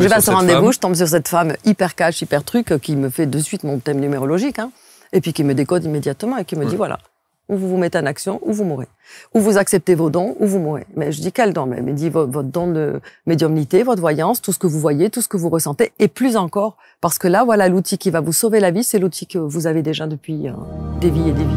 Je vais à ce rendez-vous, je tombe sur cette femme hyper cash, hyper truc, qui me fait de suite mon thème numérologique, hein, et puis qui me décode immédiatement et qui me dit voilà, ou vous vous mettez en action, ou vous mourrez. Ou vous acceptez vos dons, ou vous mourrez. Mais je dis quel don? Mais il me dit votre don de médiumnité, votre voyance, tout ce que vous voyez, tout ce que vous ressentez, et plus encore, parce que là, voilà l'outil qui va vous sauver la vie, c'est l'outil que vous avez déjà depuis des vies et des vies.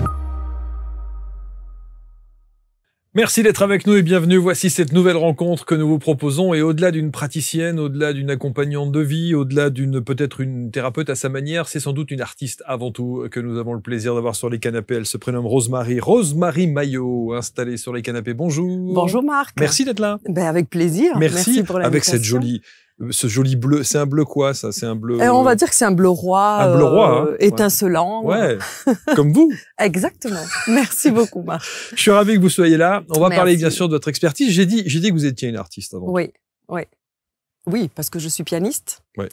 Merci d'être avec nous et bienvenue. Voici cette nouvelle rencontre que nous vous proposons. Et au-delà d'une praticienne, au-delà d'une accompagnante de vie, au-delà peut-être une thérapeute à sa manière, c'est sans doute une artiste avant tout que nous avons le plaisir d'avoir sur les canapés. Elle se prénomme Rosemary. Rosemary Maillot, installée sur les canapés. Bonjour. Bonjour Marc. Merci d'être là. Ben avec plaisir. Merci pour l'invitation. Avec ce joli bleu. C'est un bleu quoi, ça? C'est un bleu... on va dire que c'est un bleu roi. Un bleu roi, hein. Étincelant. Ouais, comme vous. Exactement. Merci beaucoup, Marc. Je suis ravi que vous soyez là. On va parler bien sûr de votre expertise. J'ai dit que vous étiez une artiste avant. Oui, parce que je suis pianiste. Ouais.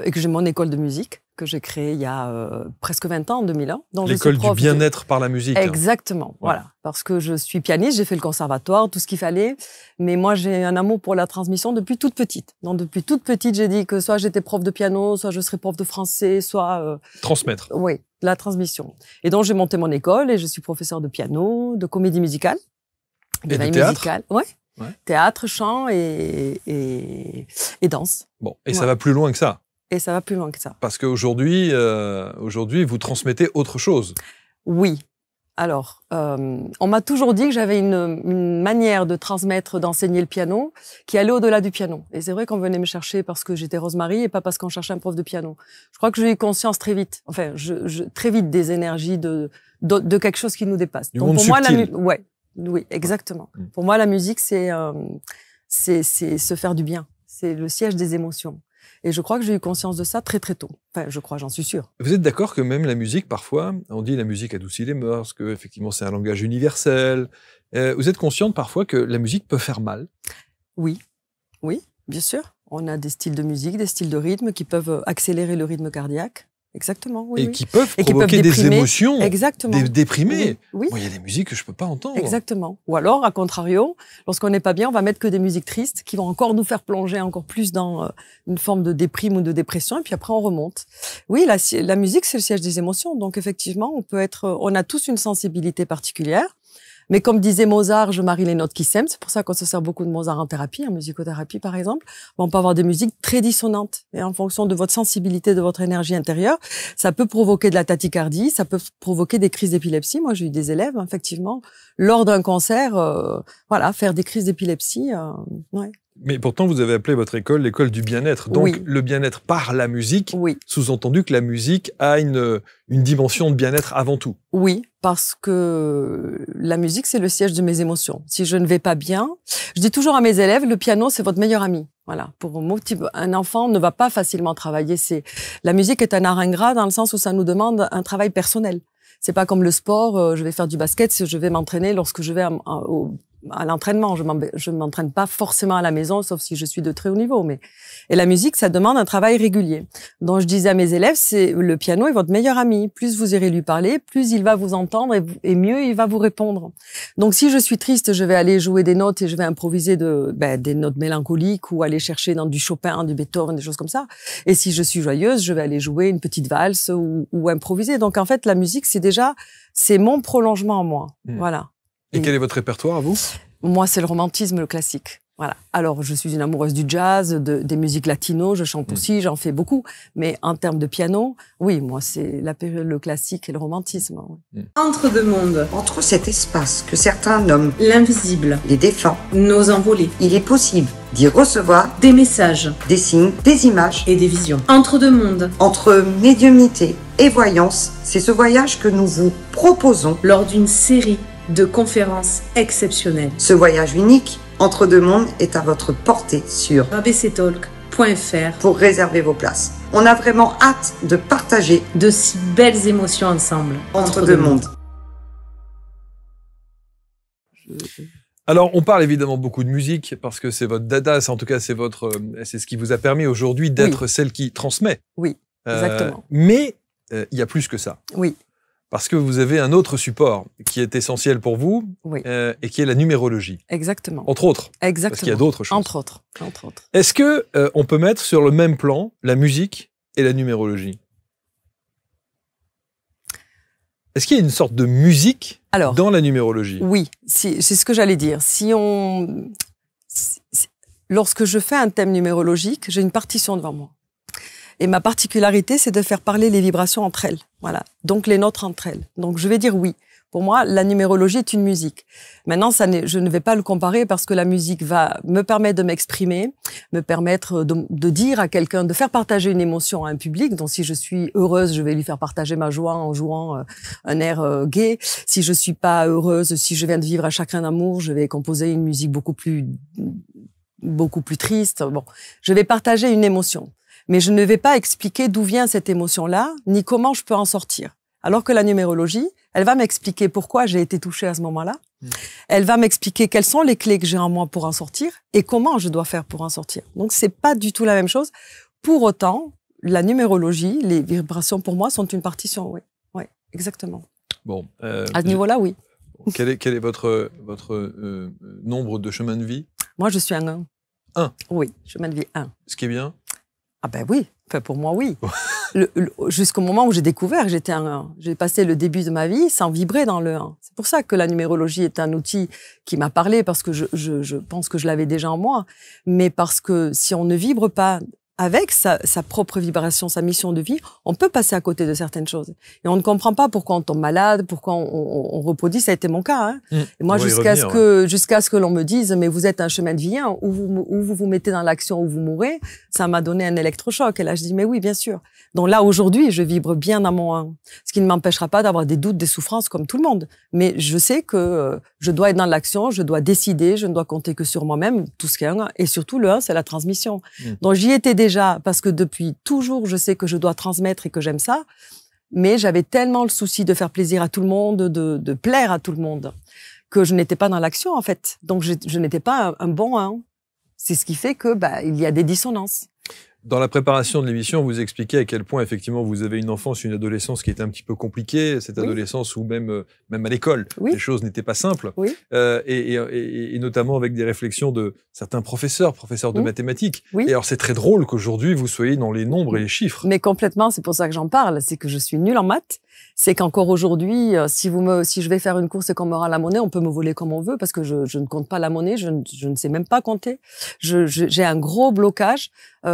Et que j'ai mon école de musique que j'ai créée il y a presque 20 ans, en 2001. L'école du bien-être par la musique. Exactement, hein. voilà. Parce que je suis pianiste, j'ai fait le conservatoire, tout ce qu'il fallait. Mais moi, j'ai un amour pour la transmission depuis toute petite. Donc, depuis toute petite, j'ai dit que soit j'étais prof de piano, soit je serais prof de français, soit... Transmettre. Oui, la transmission. Et donc, j'ai monté mon école et je suis professeur de piano, de comédie musicale. Et de théâtre. Ouais. Théâtre, chant et danse. Bon, et ça va plus loin que ça. Et ça va plus loin que ça. Parce qu'aujourd'hui, vous transmettez autre chose. Oui. Alors, on m'a toujours dit que j'avais une manière de transmettre, d'enseigner le piano qui allait au-delà du piano. Et c'est vrai qu'on venait me chercher parce que j'étais Rosemary et pas parce qu'on cherchait un prof de piano. Je crois que j'ai eu conscience très vite, enfin, très vite des énergies de quelque chose qui nous dépasse. Du monde subtil. Oui, exactement. Pour moi, la musique, c'est se faire du bien. C'est le siège des émotions. Et je crois que j'ai eu conscience de ça très très tôt. Enfin, je crois, j'en suis sûre. Vous êtes d'accord que même la musique, parfois, on dit la musique adoucit les mœurs, que effectivement c'est un langage universel. Vous êtes consciente parfois que la musique peut faire mal? Oui, bien sûr. On a des styles de musique, des styles de rythme qui peuvent accélérer le rythme cardiaque. Exactement, oui. Et qui peuvent provoquer des émotions. Exactement. Déprimées. Oui. Moi, il y a des musiques que je peux pas entendre. Exactement. Ou alors, à contrario, lorsqu'on n'est pas bien, on va mettre que des musiques tristes qui vont encore nous faire plonger encore plus dans une forme de déprime ou de dépression. Et puis après, on remonte. Oui, la musique, c'est le siège des émotions. Donc, effectivement, on a tous une sensibilité particulière. Mais comme disait Mozart, je marie les notes qui s'aiment. C'est pour ça qu'on se sert beaucoup de Mozart en thérapie, en musicothérapie par exemple. On peut avoir des musiques très dissonantes. Et en fonction de votre sensibilité, de votre énergie intérieure, ça peut provoquer de la tachycardie, ça peut provoquer des crises d'épilepsie. Moi, j'ai eu des élèves, effectivement, lors d'un concert, faire des crises d'épilepsie. Mais pourtant, vous avez appelé votre école l'école du bien-être. Donc, le bien-être par la musique, sous-entendu que la musique a une dimension de bien-être avant tout. Oui, parce que la musique, c'est le siège de mes émotions. Si je ne vais pas bien, je dis toujours à mes élèves, le piano, c'est votre meilleur ami. Voilà. Pour un enfant ne va pas facilement travailler. La musique est un art ingrat dans le sens où ça nous demande un travail personnel. C'est pas comme le sport, je vais faire du basket, je vais m'entraîner lorsque je vais à l'entraînement. Je m'entraîne pas forcément à la maison, sauf si je suis de très haut niveau. Et la musique, ça demande un travail régulier. Donc, je disais à mes élèves, le piano est votre meilleur ami. Plus vous irez lui parler, plus il va vous entendre et mieux il va vous répondre. Donc, si je suis triste, je vais aller jouer des notes et je vais improviser des notes mélancoliques ou aller chercher dans du Chopin, du Beethoven, des choses comme ça. Et si je suis joyeuse, je vais aller jouer une petite valse ou improviser. Donc, en fait, la musique, c'est mon prolongement en moi. Voilà. Et quel est votre répertoire, à vous? Moi, c'est le romantisme, le classique. Voilà. Alors, je suis une amoureuse du jazz, des musiques latino, je chante aussi, j'en fais beaucoup. Mais en termes de piano, oui, moi, c'est le classique et le romantisme. Entre deux mondes. Entre cet espace que certains nomment l'invisible, les défunts, nos envolées, il est possible d'y recevoir des messages, des signes, des images et des visions. Entre deux mondes. Entre médiumnité et voyance, c'est ce voyage que nous vous proposons lors d'une série de conférences exceptionnelles. Ce voyage unique entre deux mondes est à votre portée sur abctalk.fr pour réserver vos places. On a vraiment hâte de partager de si belles émotions ensemble. Entre deux mondes. Alors, on parle évidemment beaucoup de musique parce que c'est votre dada, en tout cas c'est ce qui vous a permis aujourd'hui d'être celle qui transmet. Oui, exactement. Mais il y a plus que ça. Oui. parce que vous avez un autre support qui est essentiel pour vous, Oui. Et qui est la numérologie. Exactement. Entre autres. Exactement. Parce qu'il y a d'autres choses. Entre autres. Est-ce que on peut mettre sur le même plan la musique et la numérologie? Est-ce qu'il y a une sorte de musique dans la numérologie? Oui, c'est ce que j'allais dire. Lorsque je fais un thème numérologique, j'ai une partition devant moi. Et ma particularité, c'est de faire parler les vibrations entre elles. Voilà. Donc, les notes entre elles. Donc, je vais dire oui. Pour moi, la numérologie est une musique. Maintenant, je ne vais pas le comparer parce que la musique va me permettre de m'exprimer, me permettre de dire à quelqu'un, de faire partager une émotion à un public. Donc, si je suis heureuse, je vais lui faire partager ma joie en jouant un air gai. Si je suis pas heureuse, si je viens de vivre un chagrin d'amour, je vais composer une musique beaucoup plus triste. Bon, je vais partager une émotion. Mais je ne vais pas expliquer d'où vient cette émotion-là, ni comment je peux en sortir. Alors que la numérologie, elle va m'expliquer pourquoi j'ai été touchée à ce moment-là. Elle va m'expliquer quelles sont les clés que j'ai en moi pour en sortir et comment je dois faire pour en sortir. Donc, c'est pas du tout la même chose. Pour autant, la numérologie, les vibrations pour moi sont une partition, oui. Oui, exactement. Bon. À ce niveau-là, oui. Quel est votre nombre de chemins de vie? Moi, je suis un 1. 1? Oui, chemin de vie 1. Ce qui est bien? Ah ben oui, enfin pour moi oui. Jusqu'au moment où j'ai découvert que j'étais un 1. J'ai passé le début de ma vie sans vibrer dans le 1. C'est pour ça que la numérologie est un outil qui m'a parlé, parce que je pense que je l'avais déjà en moi, mais parce que si on ne vibre pas avec sa propre vibration, sa mission de vie, on peut passer à côté de certaines choses. Et on ne comprend pas pourquoi on tombe malade, pourquoi on reproduit. Ça a été mon cas. Hein. Et moi, jusqu'à ce que l'on me dise, mais vous êtes un chemin de vie, hein, où vous vous mettez dans l'action, où vous mourrez, ça m'a donné un électrochoc. Et là, je dis, mais oui, bien sûr. Donc là, aujourd'hui, je vibre bien dans mon 1. Ce qui ne m'empêchera pas d'avoir des doutes, des souffrances, comme tout le monde. Mais je sais que je dois être dans l'action, je dois décider, je ne dois compter que sur moi-même, tout ce qui est 1. Et surtout, le 1, c'est la transmission. Donc j'y étais déjà, parce que depuis toujours, je sais que je dois transmettre et que j'aime ça. Mais j'avais tellement le souci de faire plaisir à tout le monde, de plaire à tout le monde, que je n'étais pas dans l'action, en fait. Donc je n'étais pas un bon 1. C'est ce qui fait que il y a des dissonances. Dans la préparation de l'émission, vous expliquez à quel point, effectivement, vous avez une enfance, une adolescence qui était un petit peu compliquée, cette adolescence où même à l'école, les choses n'étaient pas simples, et notamment avec des réflexions de certains professeurs de mathématiques. Et alors, c'est très drôle qu'aujourd'hui, vous soyez dans les nombres et les chiffres. Mais complètement, c'est pour ça que j'en parle, c'est que je suis nulle en maths. C'est qu'encore aujourd'hui, si je vais faire une course et qu'on me rend la monnaie, on peut me voler comme on veut parce que je ne compte pas la monnaie, je ne sais même pas compter. J'ai un gros blocage.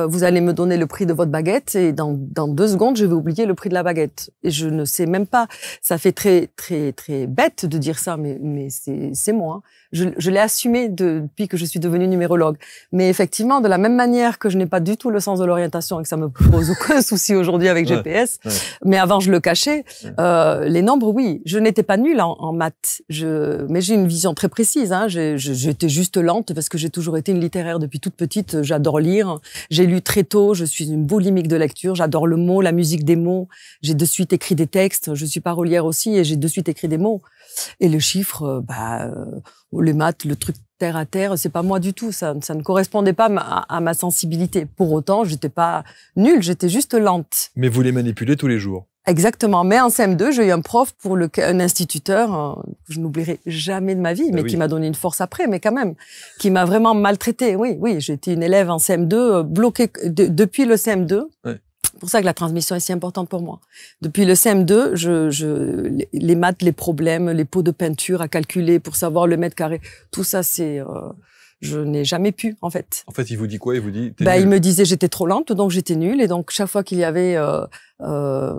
Vous allez me donner le prix de votre baguette et dans 2 secondes, je vais oublier le prix de la baguette. Et je ne sais même pas. Ça fait très, très, très bête de dire ça, mais c'est moi. Hein. Je l'ai assumé depuis que je suis devenue numérologue. Mais effectivement, de la même manière que je n'ai pas du tout le sens de l'orientation et que ça me pose aucun souci aujourd'hui avec GPS, mais avant je le cachais, les nombres, oui. Je n'étais pas nulle en maths, mais j'ai une vision très précise. Hein. J'étais juste lente parce que j'ai toujours été une littéraire depuis toute petite. J'adore lire. J'ai lu très tôt. Je suis une boulimique de lecture. J'adore le mot, la musique des mots. J'ai de suite écrit des textes. Je suis parolière aussi et j'ai de suite écrit des mots. Et le chiffre, les maths, le truc terre à terre, c'est pas moi du tout. Ça ne correspondait pas à ma sensibilité. Pour autant, j'étais pas nulle. J'étais juste lente. Mais vous les manipulez tous les jours. Exactement. Mais en CM2, j'ai eu un prof un instituteur que je n'oublierai jamais de ma vie, mais qui m'a donné une force après, mais quand même, qui m'a vraiment maltraitée. Oui, j'ai été une élève en CM2 bloquée depuis le CM2. C'est pour ça que la transmission est si importante pour moi. Depuis le CM2, les maths, les problèmes, les pots de peinture à calculer pour savoir le mètre carré, tout ça, je n'ai jamais pu, en fait. En fait, il vous dit quoi? Il vous dit il me disait j'étais trop lente, donc j'étais nulle. Et donc, chaque fois qu'il y avait un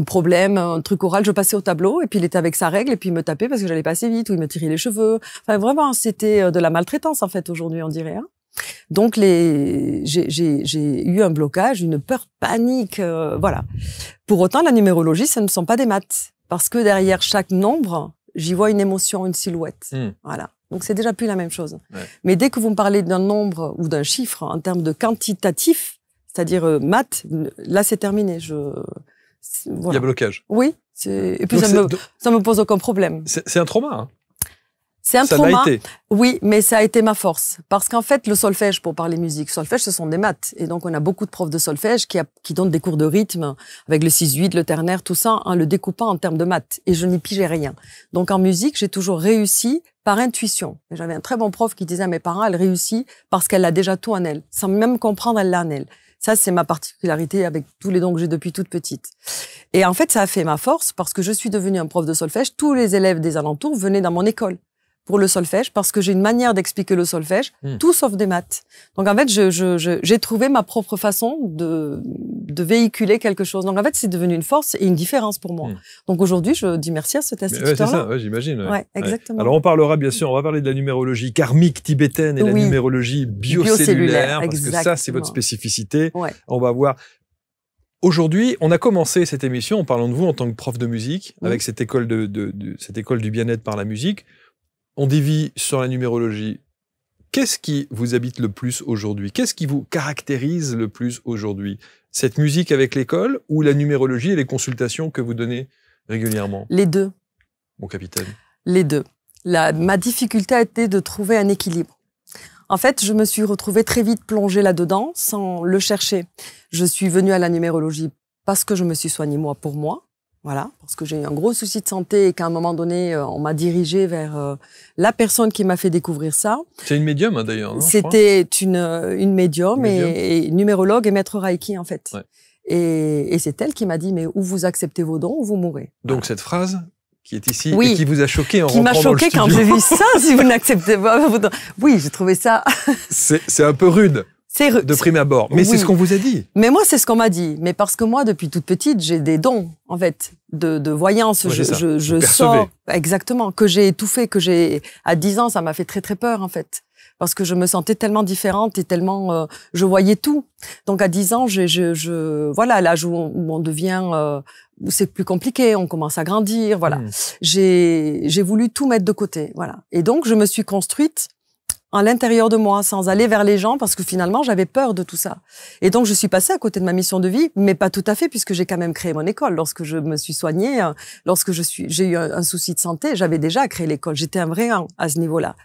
problème, un truc oral, je passais au tableau. Et puis, il était avec sa règle. Et puis, il me tapait parce que j'allais pas assez vite ou il me tirait les cheveux. Enfin, vraiment, c'était de la maltraitance, en fait, aujourd'hui, on dirait. Hein. Donc, j'ai eu un blocage, une peur panique. Voilà. Pour autant, la numérologie, ce ne sont pas des maths. Parce que derrière chaque nombre, j'y vois une émotion, une silhouette. Voilà. Donc, c'est déjà plus la même chose. Mais dès que vous me parlez d'un nombre ou d'un chiffre en termes de quantitatif, c'est-à-dire maths, là, c'est terminé. Voilà. Il y a blocage. Oui. Et puis, ça me pose aucun problème. C'est un trauma. Hein. C'est un Ça trauma. l'a été. Oui, mais ça a été ma force. Parce qu'en fait, le solfège, pour parler musique, solfège, ce sont des maths. Et donc, on a beaucoup de profs de solfège qui donnent des cours de rythme avec le 6-8, le ternaire, tout ça, en le découpant en termes de maths. Et je n'y pigeais rien. Donc, en musique, j'ai toujours réussi par intuition. Et j'avais un très bon prof qui disait à mes parents, elle réussit parce qu'elle a déjà tout en elle. Sans même comprendre, elle l'a en elle. Ça, c'est ma particularité avec tous les dons que j'ai depuis toute petite. Et en fait, ça a fait ma force parce que je suis devenue un prof de solfège. Tous les élèves des alentours venaient dans mon école pour le solfège parce que j'ai une manière d'expliquer le solfège, tout sauf des maths. Donc, en fait, j'ai trouvé ma propre façon de véhiculer quelque chose. Donc, en fait, c'est devenu une force et une différence pour moi. Donc, aujourd'hui, je dis merci à cet instituteur-là. C'est ça, ouais, j'imagine. Ouais, exactement. Alors, on parlera bien sûr, on va parler de la numérologie karmique tibétaine et la numérologie biocellulaire, parce que ça, c'est votre spécificité. Ouais. On va voir. Aujourd'hui, on a commencé cette émission en parlant de vous en tant que prof de musique, avec cette école cette école du bien-être par la musique. On dévie sur la numérologie. Qu'est-ce qui vous habite le plus aujourd'hui? Qu'est-ce qui vous caractérise le plus aujourd'hui? Cette musique avec l'école ou la numérologie et les consultations que vous donnez régulièrement? Les deux. Mon capitaine. Les deux. Ma difficulté a été de trouver un équilibre. En fait, je me suis retrouvée très vite plongée là-dedans sans le chercher. Je suis venue à la numérologie parce que je me suis soignée moi pour moi. Voilà, parce que j'ai eu un gros souci de santé et qu'à un moment donné, on m'a dirigée vers la personne qui m'a fait découvrir ça. C'est une médium, hein, d'ailleurs. C'était une médium et numérologue et maître Reiki, en fait. Ouais. Et c'est elle qui m'a dit, mais ou vous acceptez vos dons ou vous mourrez. Donc cette phrase qui est ici et qui vous a choqué en rentrant dans le studio. Qui m'a choqué quand j'ai vu ça, si vous n'acceptez pas vos dons. Oui, j'ai trouvé ça... C'est un peu rude. De prime abord. Mais c'est ce qu'on vous a dit. Mais moi, c'est ce qu'on m'a dit. Mais parce que moi, depuis toute petite, j'ai des dons, en fait, de voyance. Ouais, je sors. Exactement. Que j'ai étouffé, à 10 ans, ça m'a fait très, très peur, en fait. Parce que je me sentais tellement différente et tellement, je voyais tout. Donc, à 10 ans, voilà, l'âge où on devient, où c'est plus compliqué, on commence à grandir, voilà. J'ai voulu tout mettre de côté, voilà. Et donc, je me suis construite à l'intérieur de moi, sans aller vers les gens, parce que finalement, j'avais peur de tout ça. Et donc, je suis passée à côté de ma mission de vie, mais pas tout à fait, puisque j'ai quand même créé mon école. Lorsque je me suis soignée, lorsque j'ai eu un souci de santé, j'avais déjà créé l'école. J'étais un vrai 1 à ce niveau-là.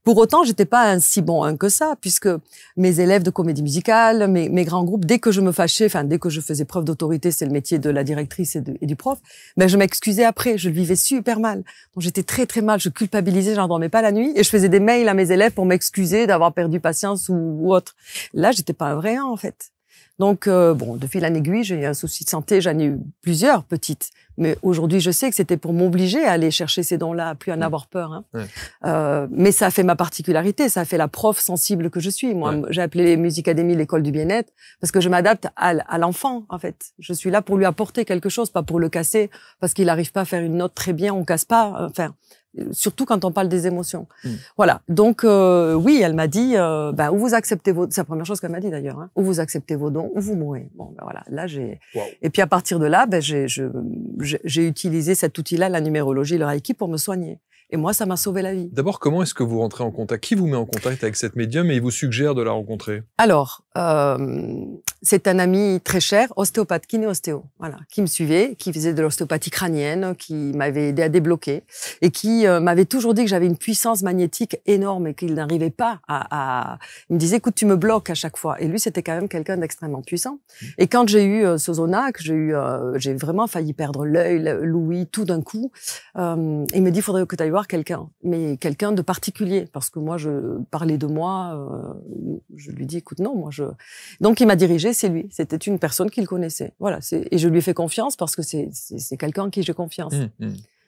Pour autant, j'étais pas un si bon 1 que ça, puisque mes élèves de comédie musicale, mes grands groupes, dès que je me fâchais, enfin, dès que je faisais preuve d'autorité, c'est le métier de la directrice et du prof, ben, je m'excusais après, je le vivais super mal. Donc, j'étais très, très mal, je culpabilisais, j'en dormais pas la nuit, et je faisais des mails à mes élèves pour m'excuser d'avoir perdu patience ou autre. Là, j'étais pas un vrai 1, en fait. Donc, bon, de fil en aiguille, j'ai eu un souci de santé, j'en ai eu plusieurs petites. Mais aujourd'hui, je sais que c'était pour m'obliger à aller chercher ces dons-là, à plus en avoir peur. Hein. Ouais. Mais ça a fait ma particularité, ça a fait la prof sensible que je suis. Moi, j'ai appelé les Musicadémies l'école du bien-être parce que je m'adapte à l'enfant, en fait. Je suis là pour lui apporter quelque chose, pas pour le casser, parce qu'il n'arrive pas à faire une note très bien, on casse pas. Enfin, surtout quand on parle des émotions. Voilà. Donc, oui, elle m'a dit, ou vous acceptez vos... C'est la première chose qu'elle m'a dit, d'ailleurs. Hein. Ou vous acceptez vos dons, ou vous mourrez. Bon, ben voilà. Là, Et puis, à partir de là, j'ai utilisé cet outil-là, la numérologie, le Reiki, pour me soigner. Et moi, ça m'a sauvé la vie. D'abord, comment est-ce que vous rentrez en contact? Qui vous met en contact avec cette médium et il vous suggère de la rencontrer? Alors, c'est un ami très cher, ostéopathe, kiné-ostéo, voilà, qui me suivait, qui faisait de l'ostéopathie crânienne, qui m'avait aidé à débloquer et qui m'avait toujours dit que j'avais une puissance magnétique énorme et qu'il n'arrivait pas Il me disait, écoute, tu me bloques à chaque fois. Et lui, c'était quand même quelqu'un d'extrêmement puissant. Et quand j'ai eu ce Zonac, j'ai vraiment failli perdre l'œil, l'ouïe, tout d'un coup. Il me dit, il faudrait que tu ailles voir quelqu'un, mais quelqu'un de particulier, parce que moi, je parlais de moi, je lui dis, écoute, non, Donc, il m'a dirigé, c'est lui. C'était une personne qu'il connaissait. Voilà. Et je lui ai fait confiance parce que c'est quelqu'un en qui j'ai confiance.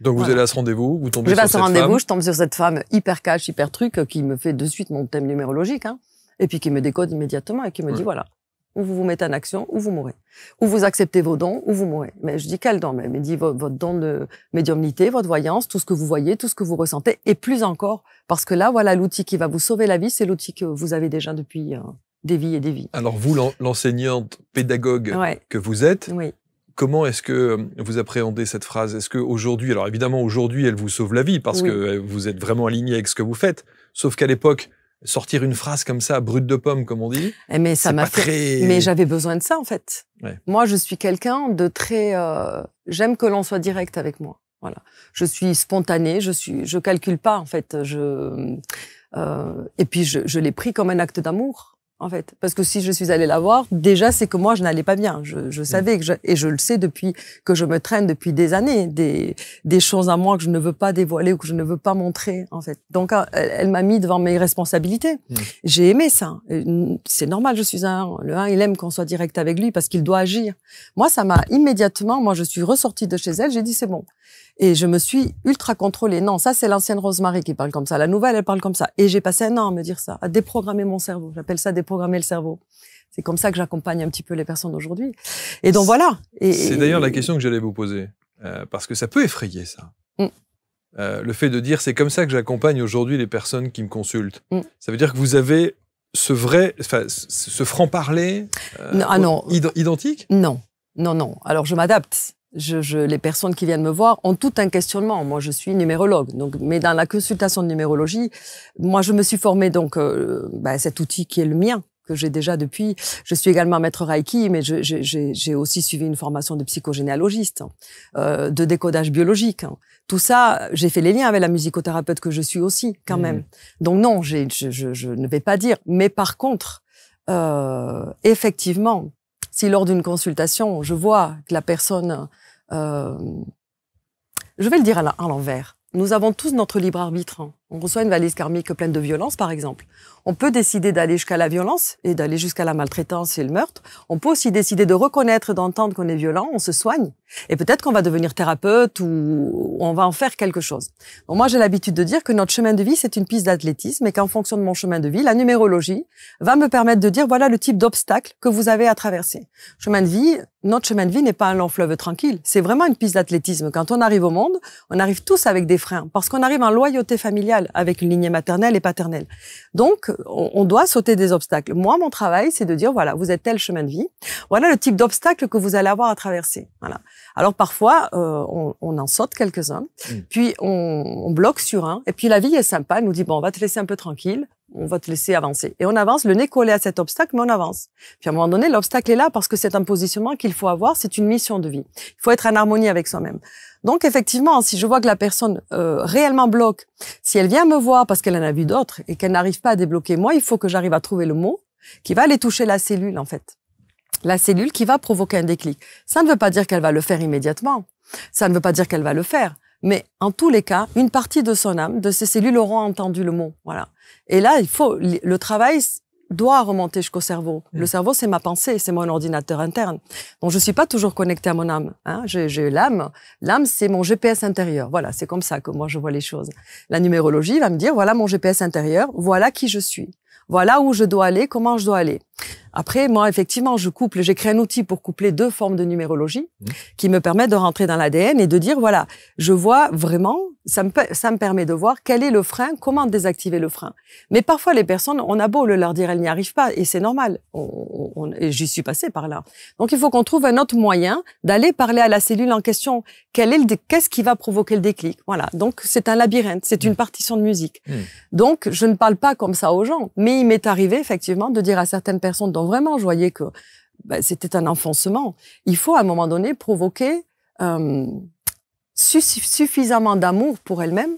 Donc, vous allez à ce rendez-vous, vous tombez sur cette femme. Je vais à ce rendez-vous, je tombe sur cette femme hyper cash, hyper truc, qui me fait de suite mon thème numérologique, hein, et puis qui me décode immédiatement et qui me dit, voilà, ou vous vous mettez en action, ou vous mourrez. Ou vous acceptez vos dons, ou vous mourrez. Mais je dis, quel don? Mais il me dit, votre don de médiumnité, votre voyance, tout ce que vous voyez, tout ce que vous ressentez, et plus encore. Parce que là, voilà, l'outil qui va vous sauver la vie, c'est l'outil que vous avez déjà depuis des vies et des vies. Alors vous, l'enseignante pédagogue que vous êtes, comment est-ce que vous appréhendez cette phrase? Est-ce qu'aujourd'hui, alors évidemment, aujourd'hui, elle vous sauve la vie, parce que vous êtes vraiment aligné avec ce que vous faites, sauf qu'à l'époque, sortir une phrase comme ça, brute de pomme, comme on dit, mais ça m'a fait... très... Mais j'avais besoin de ça, en fait. Moi, je suis quelqu'un de très... J'aime que l'on soit direct avec moi. Voilà. Je suis spontanée, je calcule pas, en fait. Et puis, je l'ai pris comme un acte d'amour, en fait. Parce que si je suis allée la voir, déjà, c'est que moi, je n'allais pas bien. Je savais et je le sais depuis que je me traîne depuis des années, des choses à moi que je ne veux pas dévoiler ou que je ne veux pas montrer, en fait. Donc, elle m'a mis devant mes responsabilités. J'ai aimé ça. C'est normal, je suis le 1, il aime qu'on soit direct avec lui parce qu'il doit agir. Moi, ça m'a immédiatement, je suis ressortie de chez elle, j'ai dit, c'est bon. Et je me suis ultra contrôlée. Non, ça, c'est l'ancienne Rosemary qui parle comme ça. La nouvelle, elle parle comme ça. Et j'ai passé un an à me dire ça, à déprogrammer mon cerveau. J'appelle ça déprogrammer le cerveau. C'est comme ça que j'accompagne un petit peu les personnes d'aujourd'hui. Et donc, voilà. C'est d'ailleurs la question que j'allais vous poser. Parce que ça peut effrayer, ça. Le fait de dire, c'est comme ça que j'accompagne aujourd'hui les personnes qui me consultent. Ça veut dire que vous avez ce franc-parler identique? Non. Alors, je m'adapte. Les personnes qui viennent me voir ont tout un questionnement. Moi, je suis numérologue, mais dans la consultation de numérologie, moi, je me suis formée cet outil qui est le mien, que j'ai déjà depuis. Je suis également maître Reiki, mais j'ai aussi suivi une formation de psychogénéalogiste, de décodage biologique. Tout ça, j'ai fait les liens avec la musicothérapeute que je suis aussi, quand même. Donc non, je ne vais pas dire. Mais par contre, effectivement, si lors d'une consultation, je vois que la personne... je vais le dire à l'envers. Nous avons tous notre libre arbitre. On reçoit une valise karmique pleine de violence, par exemple. On peut décider d'aller jusqu'à la violence et d'aller jusqu'à la maltraitance et le meurtre. On peut aussi décider de reconnaître, d'entendre qu'on est violent, on se soigne. Et peut-être qu'on va devenir thérapeute ou on va en faire quelque chose. Donc moi, j'ai l'habitude de dire que notre chemin de vie, c'est une piste d'athlétisme et qu'en fonction de mon chemin de vie, la numérologie va me permettre de dire voilà le type d'obstacle que vous avez à traverser. Notre chemin de vie n'est pas un long fleuve tranquille. C'est vraiment une piste d'athlétisme. Quand on arrive au monde, on arrive tous avec des freins parce qu'on arrive en loyauté familiale avec une lignée maternelle et paternelle. Donc, on doit sauter des obstacles. Moi, mon travail, c'est de dire, voilà, vous êtes tel chemin de vie. Voilà le type d'obstacle que vous allez avoir à traverser. Voilà. Alors, parfois, on en saute quelques-uns, puis on bloque sur un, et puis la vie est sympa. Elle nous dit, bon, on va te laisser un peu tranquille. On va te laisser avancer. Et on avance, le nez collé à cet obstacle, mais on avance. Puis à un moment donné, l'obstacle est là parce que c'est un positionnement qu'il faut avoir, c'est une mission de vie. Il faut être en harmonie avec soi-même. Donc effectivement, si je vois que la personne réellement bloque, si elle vient me voir parce qu'elle en a vu d'autres et qu'elle n'arrive pas à débloquer, moi, il faut que j'arrive à trouver le mot qui va aller toucher la cellule, en fait. La cellule qui va provoquer un déclic. Ça ne veut pas dire qu'elle va le faire immédiatement. Ça ne veut pas dire qu'elle va le faire. Mais en tous les cas, une partie de son âme, de ses cellules auront entendu le mot. Voilà. Et là, le travail doit remonter jusqu'au cerveau. Le cerveau, c'est ma pensée, c'est mon ordinateur interne. Donc, je suis pas toujours connectée à mon âme. J'ai l'âme. L'âme, c'est mon GPS intérieur. Voilà, c'est comme ça que moi, je vois les choses. La numérologie va me dire, voilà mon GPS intérieur, voilà qui je suis. Voilà où je dois aller, comment je dois aller. Après, moi, effectivement, j'ai créé un outil pour coupler 2 formes de numérologie qui me permet de rentrer dans l'ADN et de dire, voilà, je vois vraiment, ça me permet de voir quel est le frein, comment désactiver le frein. Mais parfois, les personnes, on a beau leur dire, elles n'y arrivent pas, et c'est normal. Et j'y suis passée par là. Donc, il faut qu'on trouve un autre moyen d'aller parler à la cellule en question. Qu'est-ce qui va provoquer le déclic? Voilà. Donc, c'est un labyrinthe, c'est une partition de musique. Donc, je ne parle pas comme ça aux gens, mais il m'est arrivé, effectivement, de dire à certaines personnes dont vraiment je voyais que c'était un enfoncement. Il faut, à un moment donné, provoquer suffisamment d'amour pour elle-même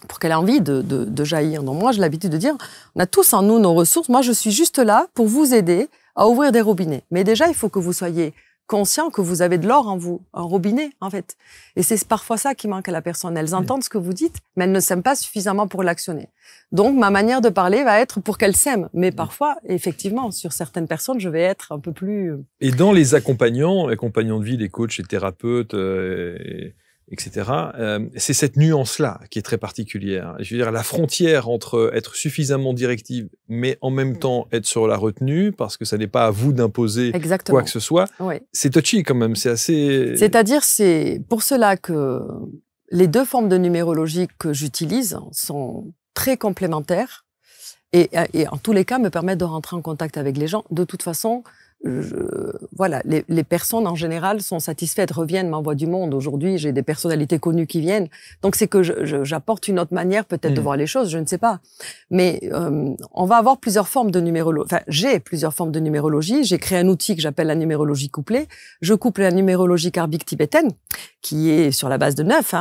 pour qu'elle ait envie de jaillir. Donc moi, j'ai l'habitude de dire, on a tous en nous nos ressources. Moi, je suis juste là pour vous aider à ouvrir des robinets. Mais déjà, il faut que vous soyez conscient que vous avez de l'or en vous, un robinet, en fait. Et c'est parfois ça qui manque à la personne. Elles entendent ce que vous dites, mais elles ne s'aiment pas suffisamment pour l'actionner. Donc, ma manière de parler va être pour qu'elles s'aiment. Mais parfois, effectivement, sur certaines personnes, je vais être un peu plus... Et dans les accompagnants de vie, les coachs, les thérapeutes, etc., c'est cette nuance-là qui est très particulière. Je veux dire, la frontière entre être suffisamment directive, mais en même temps être sur la retenue, parce que ça n'est pas à vous d'imposer quoi que ce soit, c'est touchy quand même, c'est assez... C'est-à-dire, c'est pour cela que les 2 formes de numérologie que j'utilise sont très complémentaires et en tous les cas me permettent de rentrer en contact avec les gens. De toute façon, voilà, les personnes en général sont satisfaites, reviennent, m'envoient du monde. Aujourd'hui, j'ai des personnalités connues qui viennent. Donc c'est que j'apporte une autre manière peut-être de voir les choses, je ne sais pas. Mais on va avoir plusieurs formes de numérologie. Enfin, j'ai plusieurs formes de numérologie. J'ai créé un outil que j'appelle la numérologie couplée. Je couple la numérologie karmique tibétaine, qui est sur la base de 9,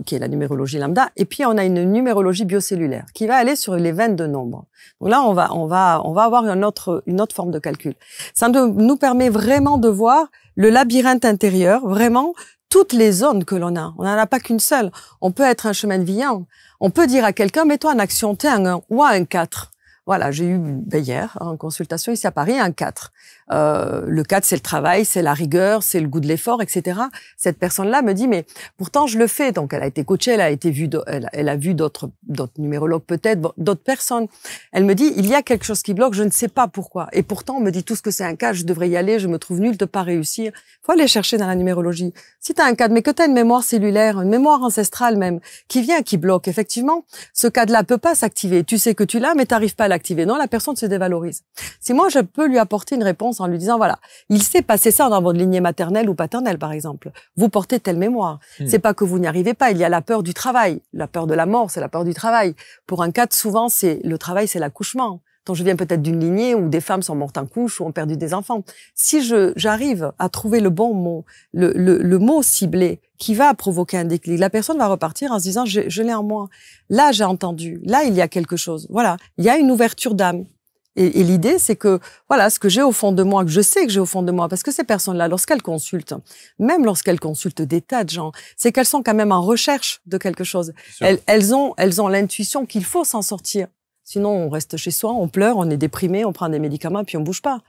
qui est la numérologie lambda. Et puis on a une numérologie biocellulaire qui va aller sur les 22 nombres. Donc là, on va avoir une autre forme de calcul. Ça nous permet vraiment de voir le labyrinthe intérieur, vraiment toutes les zones que l'on a. On n'en a pas qu'une seule. On peut être un chemin de vie. On peut dire à quelqu'un, mets-toi en action, t'es un 1 ou un 4. Voilà, j'ai eu hier en consultation ici à Paris un 4. Le 4, c'est le travail, c'est la rigueur, c'est le goût de l'effort, etc. Cette personne-là me dit, mais pourtant je le fais. Donc elle a été coachée, elle a vu d'autres numérologues peut-être, d'autres personnes. Elle me dit, il y a quelque chose qui bloque, je ne sais pas pourquoi. Et pourtant on me dit tout ce que c'est un 4, je devrais y aller, je me trouve nulle de pas réussir. Faut aller chercher dans la numérologie. Si tu as un 4, mais que tu as une mémoire cellulaire, une mémoire ancestrale même, qui vient, qui bloque, effectivement, ce 4-là peut pas s'activer. Tu sais que tu l'as, mais tu n'arrives pas à l'activer. Non, la personne se dévalorise. Si moi je peux lui apporter une réponse en lui disant, voilà, il s'est passé ça dans votre lignée maternelle ou paternelle, par exemple. Vous portez telle mémoire. C'est pas que vous n'y arrivez pas. Il y a la peur du travail. La peur de la mort, c'est la peur du travail. Pour un 4, souvent, le travail, c'est l'accouchement. Donc, je viens peut-être d'une lignée où des femmes sont mortes en couche ou ont perdu des enfants. Si j'arrive à trouver le bon mot, le mot ciblé qui va provoquer un déclic, la personne va repartir en se disant, je l'ai en moi. Là, j'ai entendu. Là, il y a quelque chose. Voilà. Il y a une ouverture d'âme. Et l'idée, c'est que, voilà, ce que j'ai au fond de moi, que je sais que j'ai au fond de moi, parce que ces personnes-là, lorsqu'elles consultent, même lorsqu'elles consultent des tas de gens, c'est qu'elles sont quand même en recherche de quelque chose. Elles ont l'intuition qu'il faut s'en sortir. Sinon, on reste chez soi, on pleure, on est déprimé, on prend des médicaments, puis on bouge pas.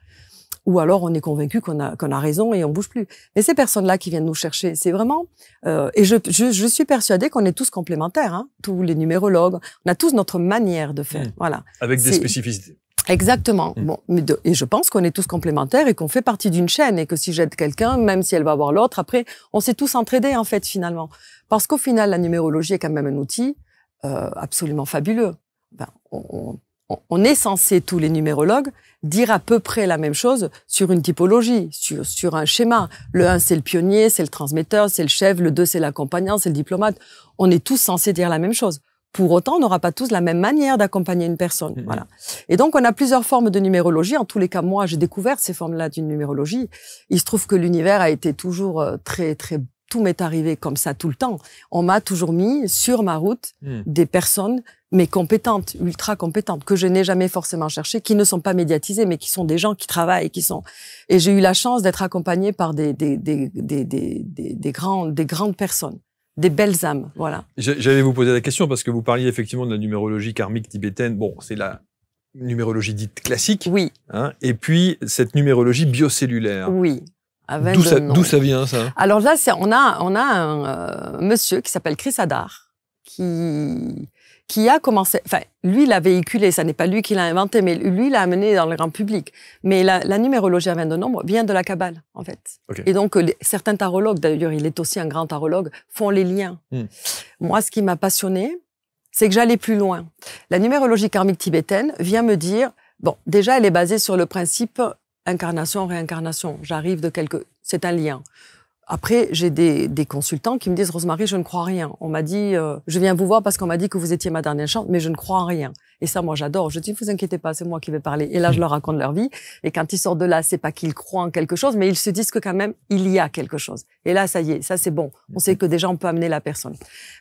Ou alors, on est convaincu qu'on a raison et on bouge plus. Mais ces personnes-là qui viennent nous chercher, c'est vraiment... et je suis persuadée qu'on est tous complémentaires, tous les numérologues. On a tous notre manière de faire. Voilà. Avec des spécificités. Exactement. Bon, et je pense qu'on est tous complémentaires et qu'on fait partie d'une chaîne et que si j'aide quelqu'un, même si elle va avoir l'autre, après, on s'est tous entraidés, en fait, finalement. Parce qu'au final, la numérologie est quand même un outil absolument fabuleux. On est censé, tous les numérologues, dire à peu près la même chose sur une typologie, sur un schéma. Le 1, c'est le pionnier, c'est le transmetteur, c'est le chef. Le 2, c'est l'accompagnant, c'est le diplomate. On est tous censés dire la même chose. Pour autant, on n'aura pas tous la même manière d'accompagner une personne. Voilà. Et donc, on a plusieurs formes de numérologie. En tous les cas, moi, j'ai découvert ces formes-là d'une numérologie. Il se trouve que l'univers a été toujours très, très... Tout m'est arrivé comme ça tout le temps. On m'a toujours mis sur ma route des personnes, mais compétentes, ultra compétentes, que je n'ai jamais forcément cherchées, qui ne sont pas médiatisées, mais qui sont des gens qui travaillent, qui sont... Et j'ai eu la chance d'être accompagnée par des grandes personnes. Des belles âmes, voilà. J'allais vous poser la question parce que vous parliez effectivement de la numérologie karmique tibétaine. Bon, c'est la numérologie dite classique. Oui. Et puis, cette numérologie biocellulaire. Oui. D'où ça vient, ça? Alors là, on a un monsieur qui s'appelle Chris Hadar, qui a commencé... Enfin, lui, il l'a véhiculé, ça n'est pas lui qui l'a inventé, mais lui, il l'a amené dans le grand public. Mais la numérologie à 22 nombres vient de la Kabbale, en fait. Okay. Et donc, certains tarologues, d'ailleurs, il est aussi un grand tarologue, font les liens. Moi, ce qui m'a passionné, c'est que j'allais plus loin. La numérologie karmique tibétaine vient me dire... Bon, déjà, elle est basée sur le principe incarnation, réincarnation. J'arrive de quelque... C'est un lien. Après, j'ai des consultants qui me disent « Rosemary, je ne crois en rien. On m'a dit, je viens vous voir parce qu'on m'a dit que vous étiez ma dernière chance, mais je ne crois en rien. » Et ça, moi, j'adore. Je dis « Vous inquiétez pas, c'est moi qui vais parler. » Et là, je leur raconte leur vie. Et quand ils sortent de là, c'est pas qu'ils croient en quelque chose, mais ils se disent que quand même, il y a quelque chose. Et là, ça y est, ça c'est bon. On sait que déjà, on peut amener la personne.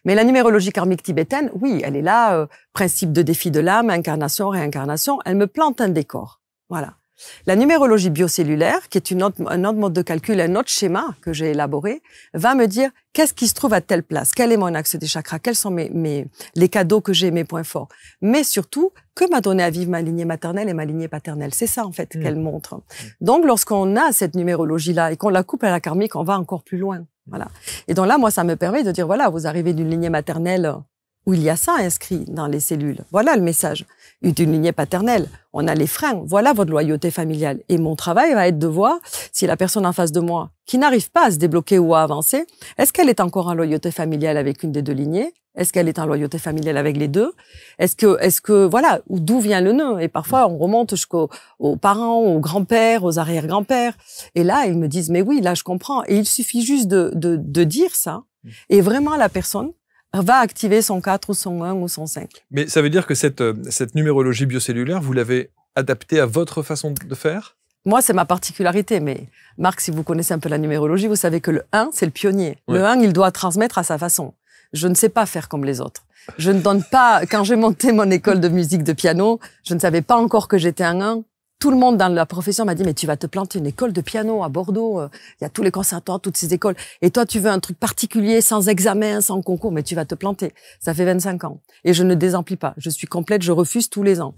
Mais la numérologie karmique tibétaine, oui, elle est là, principe de défi de l'âme, incarnation, réincarnation. Elle me plante un décor. Voilà. La numérologie biocellulaire, qui est un autre mode de calcul, un autre schéma que j'ai élaboré, va me dire qu'est-ce qui se trouve à telle place, quel est mon axe des chakras, quels sont les cadeaux que j'ai, mes points forts. Mais surtout, que m'a donné à vivre ma lignée maternelle et ma lignée paternelle. C'est ça, en fait, qu'elle montre. Donc, lorsqu'on a cette numérologie-là et qu'on la couple à la karmique, on va encore plus loin. Voilà. Et donc là, moi, ça me permet de dire, voilà, vous arrivez d'une lignée maternelle où il y a ça inscrit dans les cellules. Voilà le message. D'une lignée paternelle, on a les freins. Voilà votre loyauté familiale. Et mon travail va être de voir si la personne en face de moi, qui n'arrive pas à se débloquer ou à avancer, est-ce qu'elle est encore en loyauté familiale avec une des deux lignées? Est-ce qu'elle est en loyauté familiale avec les deux? Est-ce que, voilà, d'où vient le nœud? Et parfois, on remonte aux parents, aux grands-pères, aux arrière-grands-pères. Et là, ils me disent, mais oui, là, je comprends. Et il suffit juste de dire ça. Et vraiment, la personne va activer son 4 ou son 1 ou son 5. Mais ça veut dire que cette numérologie biocellulaire, vous l'avez adaptée à votre façon de faire? Moi, c'est ma particularité, mais Marc, si vous connaissez un peu la numérologie, vous savez que le 1, c'est le pionnier. Ouais. Le 1, il doit transmettre à sa façon. Je ne sais pas faire comme les autres. Je ne donne pas... Quand j'ai monté mon école de musique de piano, je ne savais pas encore que j'étais un 1. Tout le monde dans la profession m'a dit, mais tu vas te planter une école de piano à Bordeaux. Il y a tous les conservatoires, toutes ces écoles. Et toi, tu veux un truc particulier, sans examen, sans concours, mais tu vas te planter. Ça fait 25 ans. Et je ne désemplis pas. Je suis complète, je refuse tous les ans.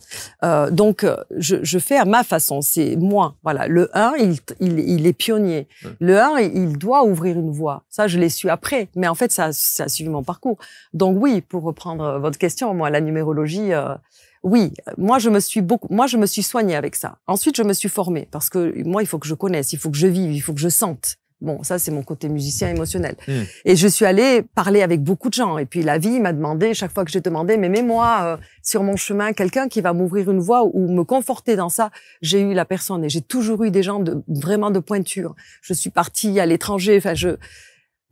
Donc, je fais à ma façon. C'est moi. Voilà. Le 1, il est pionnier. Ouais. Le 1, il doit ouvrir une voie. Ça, je l'ai su après. Mais en fait, ça a suivi mon parcours. Donc oui, pour reprendre votre question, moi, la numérologie... Oui, moi je me suis soignée avec ça. Ensuite, je me suis formée parce que moi, il faut que je connaisse, il faut que je vive, il faut que je sente. Bon, ça c'est mon côté musicien émotionnel. Et je suis allée parler avec beaucoup de gens. Et puis la vie m'a demandé, chaque fois que j'ai demandé, mais mets-moi sur mon chemin quelqu'un qui va m'ouvrir une voie ou me conforter dans ça. J'ai eu la personne et j'ai toujours eu des gens vraiment de pointure. Je suis partie à l'étranger.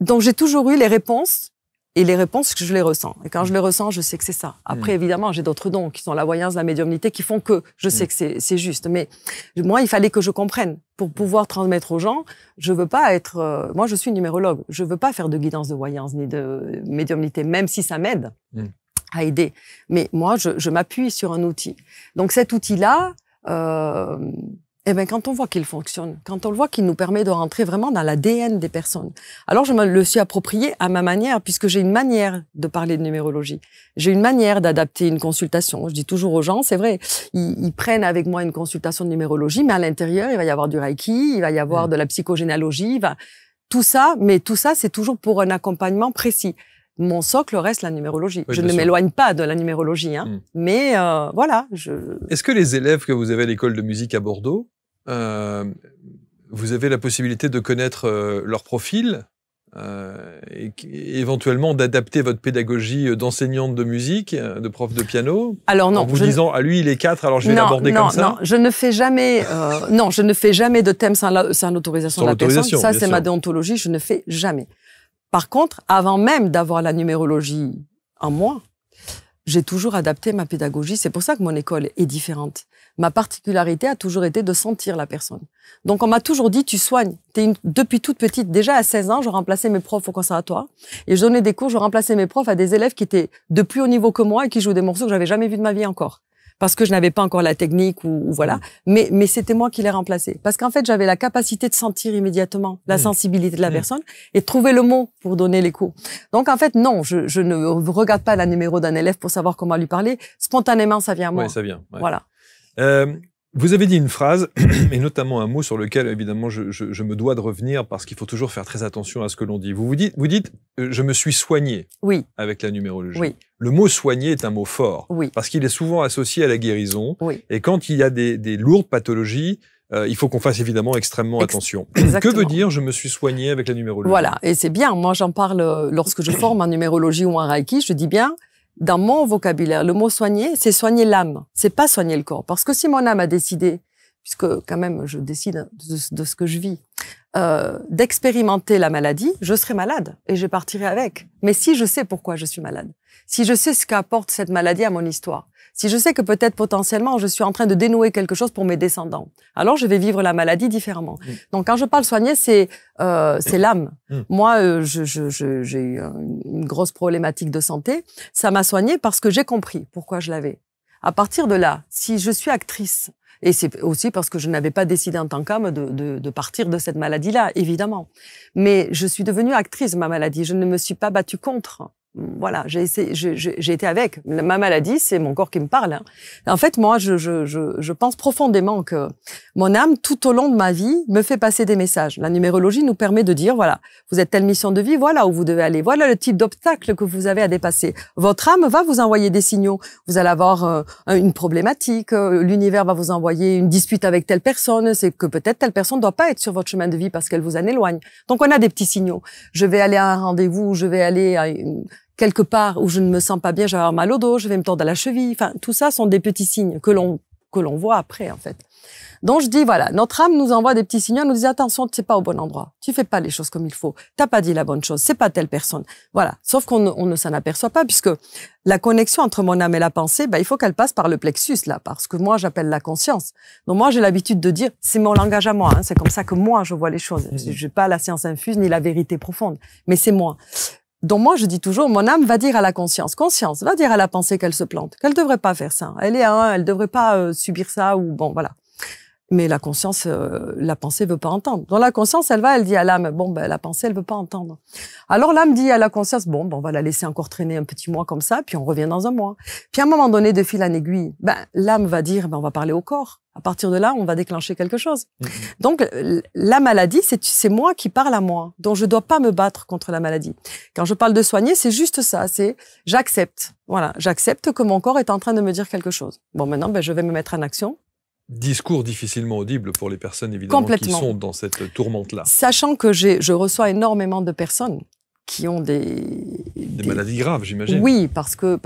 Donc j'ai toujours eu les réponses. Et les réponses, je les ressens. Et quand je les ressens, je sais que c'est ça. Après, évidemment, j'ai d'autres dons qui sont la voyance, la médiumnité, qui font que je sais que c'est juste. Mais moi, il fallait que je comprenne pour pouvoir transmettre aux gens. Je veux pas être... moi, je suis numérologue. Je veux pas faire de guidance de voyance ni de médiumnité, même si ça m'aide à aider. Mais moi, je m'appuie sur un outil. Donc cet outil-là... Eh ben, quand on voit qu'il fonctionne, quand on le voit qu'il nous permet de rentrer vraiment dans l'ADN des personnes, alors je me le suis approprié à ma manière, puisque j'ai une manière de parler de numérologie. J'ai une manière d'adapter une consultation. Je dis toujours aux gens, c'est vrai, ils prennent avec moi une consultation de numérologie, mais à l'intérieur, il va y avoir du Reiki, il va y avoir de la psychogénéalogie, tout ça, mais tout ça, c'est toujours pour un accompagnement précis. Mon socle reste la numérologie. Oui, je ne m'éloigne pas de la numérologie, hein. Mais voilà. Est-ce que les élèves que vous avez à l'école de musique à Bordeaux, vous avez la possibilité de connaître leur profil et éventuellement d'adapter votre pédagogie d'enseignante de musique, de prof de piano? Alors non, en vous disant, ah lui il est 4, alors je vais l'aborder comme ça? Non, je ne fais jamais, je ne fais jamais de thème sans l'autorisation de la personne. Ça, c'est ma déontologie, je ne fais jamais. Par contre, avant même d'avoir la numérologie en moi, j'ai toujours adapté ma pédagogie. C'est pour ça que mon école est différente. Ma particularité a toujours été de sentir la personne. Donc, on m'a toujours dit, tu soignes. Depuis toute petite, déjà à 16 ans, je remplaçais mes profs au conservatoire. Et je donnais des cours, je remplaçais mes profs à des élèves qui étaient de plus haut niveau que moi et qui jouaient des morceaux que j'avais jamais vus de ma vie encore. Parce que je n'avais pas encore la technique ou voilà. Mais c'était moi qui les remplaçais. Parce qu'en fait, j'avais la capacité de sentir immédiatement la sensibilité de la personne et de trouver le mot pour donner les cours. Donc, en fait, non, je ne regarde pas la numéro d'un élève pour savoir comment lui parler. Spontanément, ça vient à moi. Oui, ça vient. Ouais. Voilà. Vous avez dit une phrase, et notamment un mot sur lequel, évidemment, je me dois de revenir parce qu'il faut toujours faire très attention à ce que l'on dit. Vous dites, je me suis soigné avec la numérologie. Oui. Le mot soigner est un mot fort, parce qu'il est souvent associé à la guérison. Et quand il y a des lourdes pathologies, il faut qu'on fasse évidemment extrêmement attention. Exactement. Que veut dire je me suis soigné avec la numérologie? Voilà, et c'est bien. Moi, j'en parle lorsque je forme en numérologie ou en Reiki, je dis bien, dans mon vocabulaire, le mot soigner, c'est soigner l'âme. C'est pas soigner le corps. Parce que si mon âme a décidé, puisque quand même je décide de ce que je vis, d'expérimenter la maladie, je serai malade et je partirai avec. Mais si je sais pourquoi je suis malade, si je sais ce qu'apporte cette maladie à mon histoire, si je sais que peut-être potentiellement je suis en train de dénouer quelque chose pour mes descendants, alors je vais vivre la maladie différemment. Donc quand je parle soigner, c'est l'âme. Moi, j'ai eu une grosse problématique de santé. Ça m'a soignée parce que j'ai compris pourquoi je l'avais. À partir de là, si je suis actrice, et c'est aussi parce que je n'avais pas décidé en tant qu'âme de partir de cette maladie-là, évidemment. Mais je suis devenue actrice de ma maladie. Je ne me suis pas battue contre. Voilà, j'ai été avec. Ma maladie, c'est mon corps qui me parle. Hein. En fait, moi, je pense profondément que mon âme, tout au long de ma vie, me fait passer des messages. La numérologie nous permet de dire, voilà, vous êtes telle mission de vie, voilà où vous devez aller, voilà le type d'obstacle que vous avez à dépasser. Votre âme va vous envoyer des signaux. Vous allez avoir une problématique, l'univers va vous envoyer une dispute avec telle personne, c'est que peut-être telle personne ne doit pas être sur votre chemin de vie parce qu'elle vous en éloigne. Donc, on a des petits signaux. Je vais aller à un rendez-vous, je vais aller à quelque part où je ne me sens pas bien, je vais avoir mal au dos, je vais me tordre à la cheville. Enfin, tout ça sont des petits signes que l'on voit après, en fait. Donc, je dis, voilà, notre âme nous envoie des petits signaux, elle nous dit, attention, tu n'es pas au bon endroit. Tu fais pas les choses comme il faut. T'as pas dit la bonne chose. C'est pas telle personne. Voilà. Sauf qu'on ne s'en aperçoit pas puisque la connexion entre mon âme et la pensée, il faut qu'elle passe par le plexus, là, parce que moi, j'appelle la conscience. Donc, moi, j'ai l'habitude de dire, c'est mon langage à moi, hein. C'est comme ça que moi, je vois les choses. Je n'ai pas la science infuse ni la vérité profonde. Mais c'est moi. Donc moi, je dis toujours, mon âme va dire à la conscience, va dire à la pensée qu'elle se plante, qu'elle devrait pas faire ça. Elle est à 1, elle devrait pas subir ça ou bon, voilà. Mais la conscience, la pensée veut pas entendre. Donc la conscience, elle dit à l'âme, la pensée, elle veut pas entendre. Alors l'âme dit à la conscience, on va la laisser encore traîner un petit mois comme ça, puis on revient dans un mois. Puis à un moment donné, de fil en aiguille, l'âme va dire, on va parler au corps. À partir de là, on va déclencher quelque chose. Donc la maladie, c'est moi qui parle à moi. Donc je dois pas me battre contre la maladie. Quand je parle de soigner, c'est juste ça. C'est j'accepte. Voilà, j'accepte que mon corps est en train de me dire quelque chose. Bon, maintenant, je vais me mettre en action. Discours difficilement audible pour les personnes, évidemment, qui sont dans cette tourmente-là. Sachant que je reçois énormément de personnes qui ont des maladies graves, j'imagine. Oui, parce que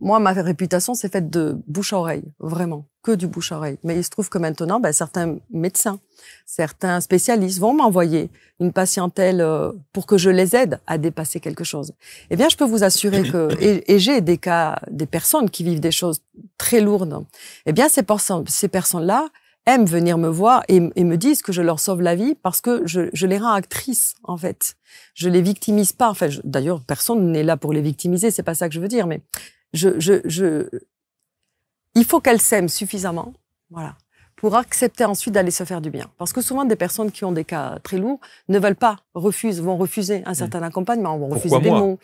moi, ma réputation, c'est faite de bouche à oreille, vraiment, que du bouche à oreille. Mais il se trouve que maintenant, certains médecins, certains spécialistes vont m'envoyer une patientèle pour que je les aide à dépasser quelque chose. Eh bien, je peux vous assurer que, et j'ai des cas, des personnes qui vivent des choses très lourdes. Eh bien, ces personnes-là aiment venir me voir et me disent que je leur sauve la vie parce que je les rends actrices, en fait. Je les victimise pas. Enfin, d'ailleurs, personne n'est là pour les victimiser, c'est pas ça que je veux dire, mais il faut qu'elles s'aiment suffisamment, voilà, pour accepter ensuite d'aller se faire du bien. Parce que souvent, des personnes qui ont des cas très lourds ne veulent pas, vont refuser un certain accompagnement, vont refuser des mots.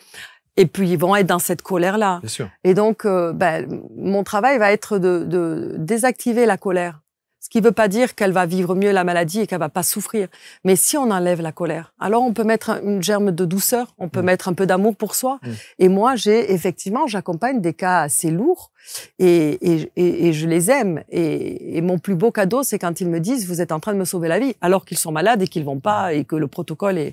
Et puis, ils vont être dans cette colère-là. Bien sûr. Et donc, mon travail va être de désactiver la colère. Ce qui ne veut pas dire qu'elle va vivre mieux la maladie et qu'elle va pas souffrir. Mais si on enlève la colère, alors on peut mettre une germe de douceur, on peut mettre un peu d'amour pour soi. Et moi, j'accompagne des cas assez lourds et je les aime. Et mon plus beau cadeau, c'est quand ils me disent, vous êtes en train de me sauver la vie, alors qu'ils sont malades et qu'ils vont pas et que le protocole est...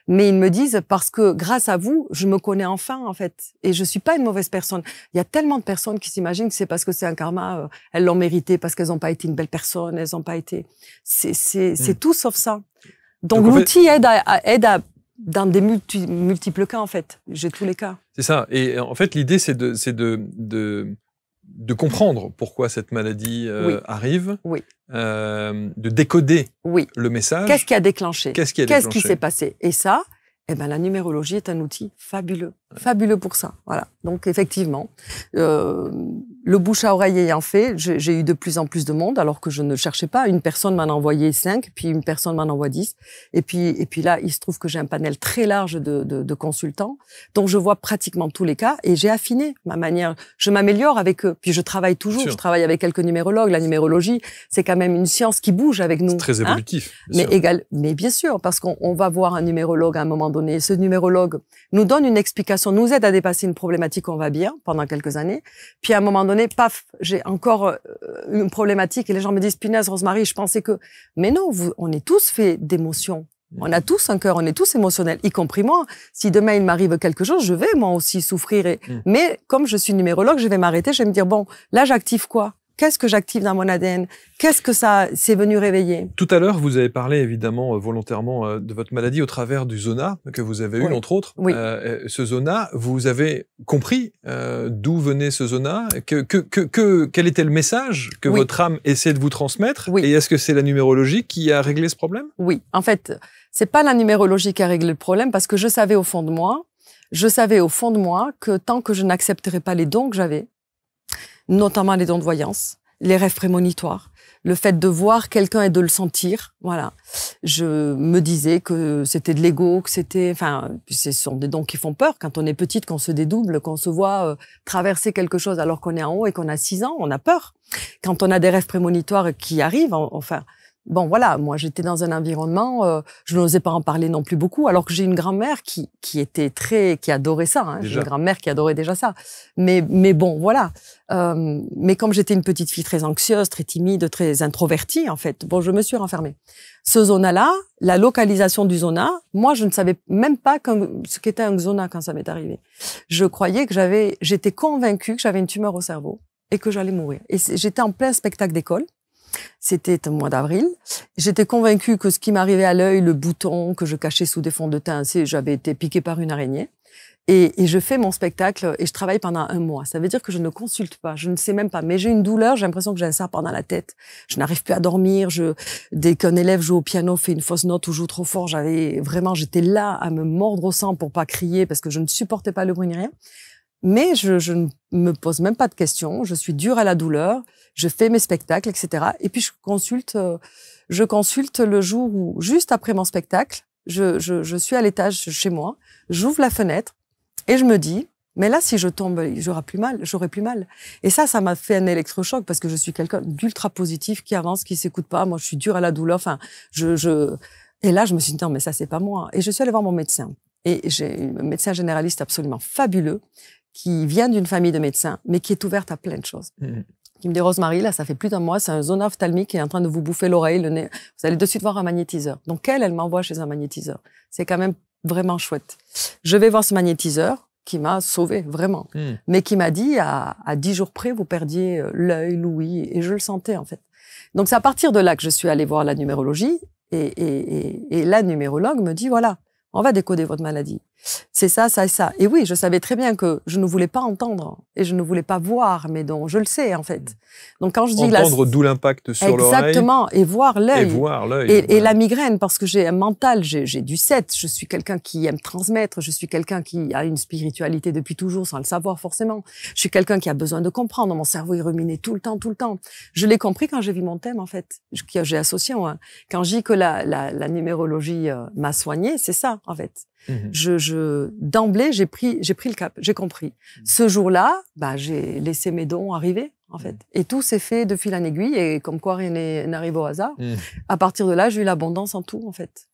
Mais ils me disent, parce que grâce à vous, je me connais enfin, en fait. Et je suis pas une mauvaise personne. Il y a tellement de personnes qui s'imaginent que c'est parce que c'est un karma, elles l'ont mérité, parce qu'elles n'ont pas été une belle personne, elles n'ont pas été... C'est tout sauf ça. Donc l'outil aide dans des multiples cas, en fait. J'ai tous les cas. C'est ça. Et en fait, l'idée, c'est de comprendre pourquoi cette maladie arrive, de décoder le message. Qu'est-ce qui a déclenché? Qu'est-ce qui s'est passé? Et ça, la numérologie est un outil fabuleux. Fabuleux pour ça. Voilà. Donc, effectivement, le bouche à oreille ayant fait, j'ai eu de plus en plus de monde, alors que je ne cherchais pas. Une personne m'en a envoyé 5, puis une personne m'en envoie 10. Et puis là, il se trouve que j'ai un panel très large de consultants, dont je vois pratiquement tous les cas, et j'ai affiné ma manière. Je m'améliore avec eux. Puis je travaille toujours. Je travaille avec quelques numérologues. La numérologie, c'est quand même une science qui bouge avec nous. C'est très évolutif. Mais bien sûr, parce qu'on va voir un numérologue à un moment donné. Ce numérologue nous donne une explication, nous aide à dépasser une problématique, on va bien, pendant quelques années. Puis à un moment donné, paf, j'ai encore une problématique et les gens me disent, punaise, Rosemary, je pensais que... Mais non, on est tous faits d'émotions. On a tous un cœur, on est tous émotionnels, y compris moi. Si demain il m'arrive quelque chose, je vais moi aussi souffrir. Mais comme je suis numérologue, je vais m'arrêter, je vais me dire, là j'active quoi? Qu'est-ce que j'active dans mon ADN? Qu'est-ce que ça s'est venu réveiller? Tout à l'heure, vous avez parlé évidemment volontairement de votre maladie au travers du zona que vous avez eu, entre autres. Ce zona, vous avez compris d'où venait ce zona, quel était le message que votre âme essaie de vous transmettre, et est-ce que c'est la numérologie qui a réglé ce problème? Oui, en fait, c'est pas la numérologie qui a réglé le problème, parce que je savais au fond de moi que tant que je n'accepterais pas les dons que j'avais, notamment les dons de voyance, les rêves prémonitoires, le fait de voir quelqu'un et de le sentir, voilà. Je me disais que c'était de l'ego, que ce sont des dons qui font peur quand on est petite, qu'on se dédouble, qu'on se voit traverser quelque chose alors qu'on est en haut et qu'on a 6 ans, on a peur. Quand on a des rêves prémonitoires qui arrivent, bon, voilà, moi, j'étais dans un environnement, je n'osais pas en parler non plus beaucoup, alors que j'ai une grand-mère qui adorait ça, hein. J'ai une grand-mère qui adorait déjà ça. Mais bon, voilà. Mais comme j'étais une petite fille très anxieuse, très timide, très introvertie, en fait, bon, je me suis renfermée. Ce zona-là, la localisation du zona, moi, je ne savais même pas ce qu'était un zona quand ça m'est arrivé. Je croyais j'étais convaincue que j'avais une tumeur au cerveau et que j'allais mourir. Et j'étais en plein spectacle d'école. C'était au mois d'avril. J'étais convaincue que ce qui m'arrivait à l'œil, le bouton que je cachais sous des fonds de teint, j'avais été piquée par une araignée. Et je fais mon spectacle et je travaille pendant 1 mois. Ça veut dire que je ne consulte pas, je ne sais même pas. Mais j'ai une douleur, j'ai l'impression que j'ai un serpent dans la tête. Je n'arrive plus à dormir. Dès qu'un élève joue au piano, fait une fausse note ou joue trop fort, j'étais là à me mordre au sang pour pas crier parce que je ne supportais pas le bruit ni rien. Mais je ne me pose même pas de questions. Je suis dure à la douleur. Je fais mes spectacles, etc. Et puis je consulte le jour où, juste après mon spectacle, je suis à l'étage chez moi, j'ouvre la fenêtre et je me dis, mais là, si je tombe, j'aurai plus mal. Et ça m'a fait un électrochoc parce que je suis quelqu'un d'ultra positif qui avance, qui s'écoute pas. Moi, je suis dure à la douleur. Enfin, et là, je me suis dit, non, mais ça, c'est pas moi. Et je suis allée voir mon médecin. Et j'ai un médecin généraliste absolument fabuleux qui vient d'une famille de médecins, mais qui est ouverte à plein de choses. Qui me dit, Rosemary, là, ça fait plus d'1 mois, c'est un zona ophtalmique qui est en train de vous bouffer l'oreille, le nez. Vous allez de suite voir un magnétiseur. Donc, elle m'envoie chez un magnétiseur. C'est quand même vraiment chouette. Je vais voir ce magnétiseur qui m'a sauvée, vraiment. Mais qui m'a dit, à 10 jours près, vous perdiez l'œil, l'ouïe, et je le sentais, en fait. Donc, c'est à partir de là que je suis allée voir la numérologie, et la numérologue me dit, voilà, on va décoder votre maladie. C'est ça, ça et ça. Et oui, je savais très bien que je ne voulais pas entendre et je ne voulais pas voir, mais donc je le sais en fait. Donc quand je dis entendre, d'où l'impact sur l'oreille. Exactement, et voir l'œil. Et la migraine, parce que j'ai un mental, j'ai du 7, je suis quelqu'un qui aime transmettre, je suis quelqu'un qui a une spiritualité depuis toujours sans le savoir forcément. Je suis quelqu'un qui a besoin de comprendre, mon cerveau il ruminait tout le temps. Je l'ai compris quand j'ai vu mon thème en fait, que j'ai associé. Quand je dis que la numérologie m'a soigné, c'est ça en fait. D'emblée, j'ai pris le cap, j'ai compris. Ce jour-là, j'ai laissé mes dons arriver, en fait. Et tout s'est fait de fil en aiguille, et comme quoi rien n'arrive au hasard. À partir de là, j'ai eu l'abondance en tout, en fait.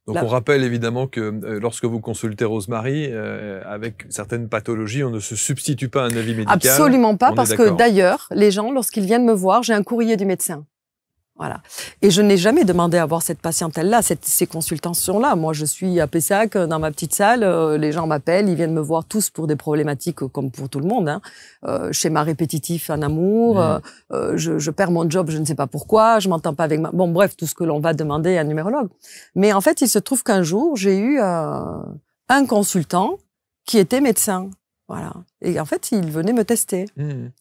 Donc, on rappelle évidemment que lorsque vous consultez Rosemary, avec certaines pathologies, on ne se substitue pas à un avis médical. Absolument pas, parce que d'ailleurs, les gens, lorsqu'ils viennent me voir, j'ai un courrier du médecin. Voilà. Et je n'ai jamais demandé à voir cette patientèle-là, ces consultations-là. Moi, je suis à Pessac, dans ma petite salle, les gens m'appellent, ils viennent me voir tous pour des problématiques comme pour tout le monde, hein. Schéma répétitif en amour, je perds mon job, je ne sais pas pourquoi, je m'entends pas avec bon, bref, tout ce que l'on va demander à un numérologue. Mais en fait, il se trouve qu'un jour, j'ai eu un consultant qui était médecin. Voilà. Et en fait, il venait me tester.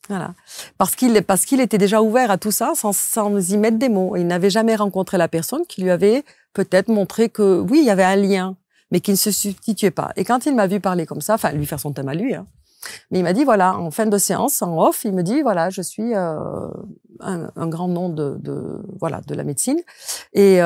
Voilà. Parce qu'il était déjà ouvert à tout ça sans y mettre des mots. Il n'avait jamais rencontré la personne qui lui avait peut-être montré que, oui, il y avait un lien, mais qui ne se substituait pas. Et quand il m'a vu parler comme ça, enfin, lui faire son thème à lui, hein, mais il m'a dit, voilà, en fin de séance, en off, il me dit, voilà, je suis un grand nom de la médecine. Et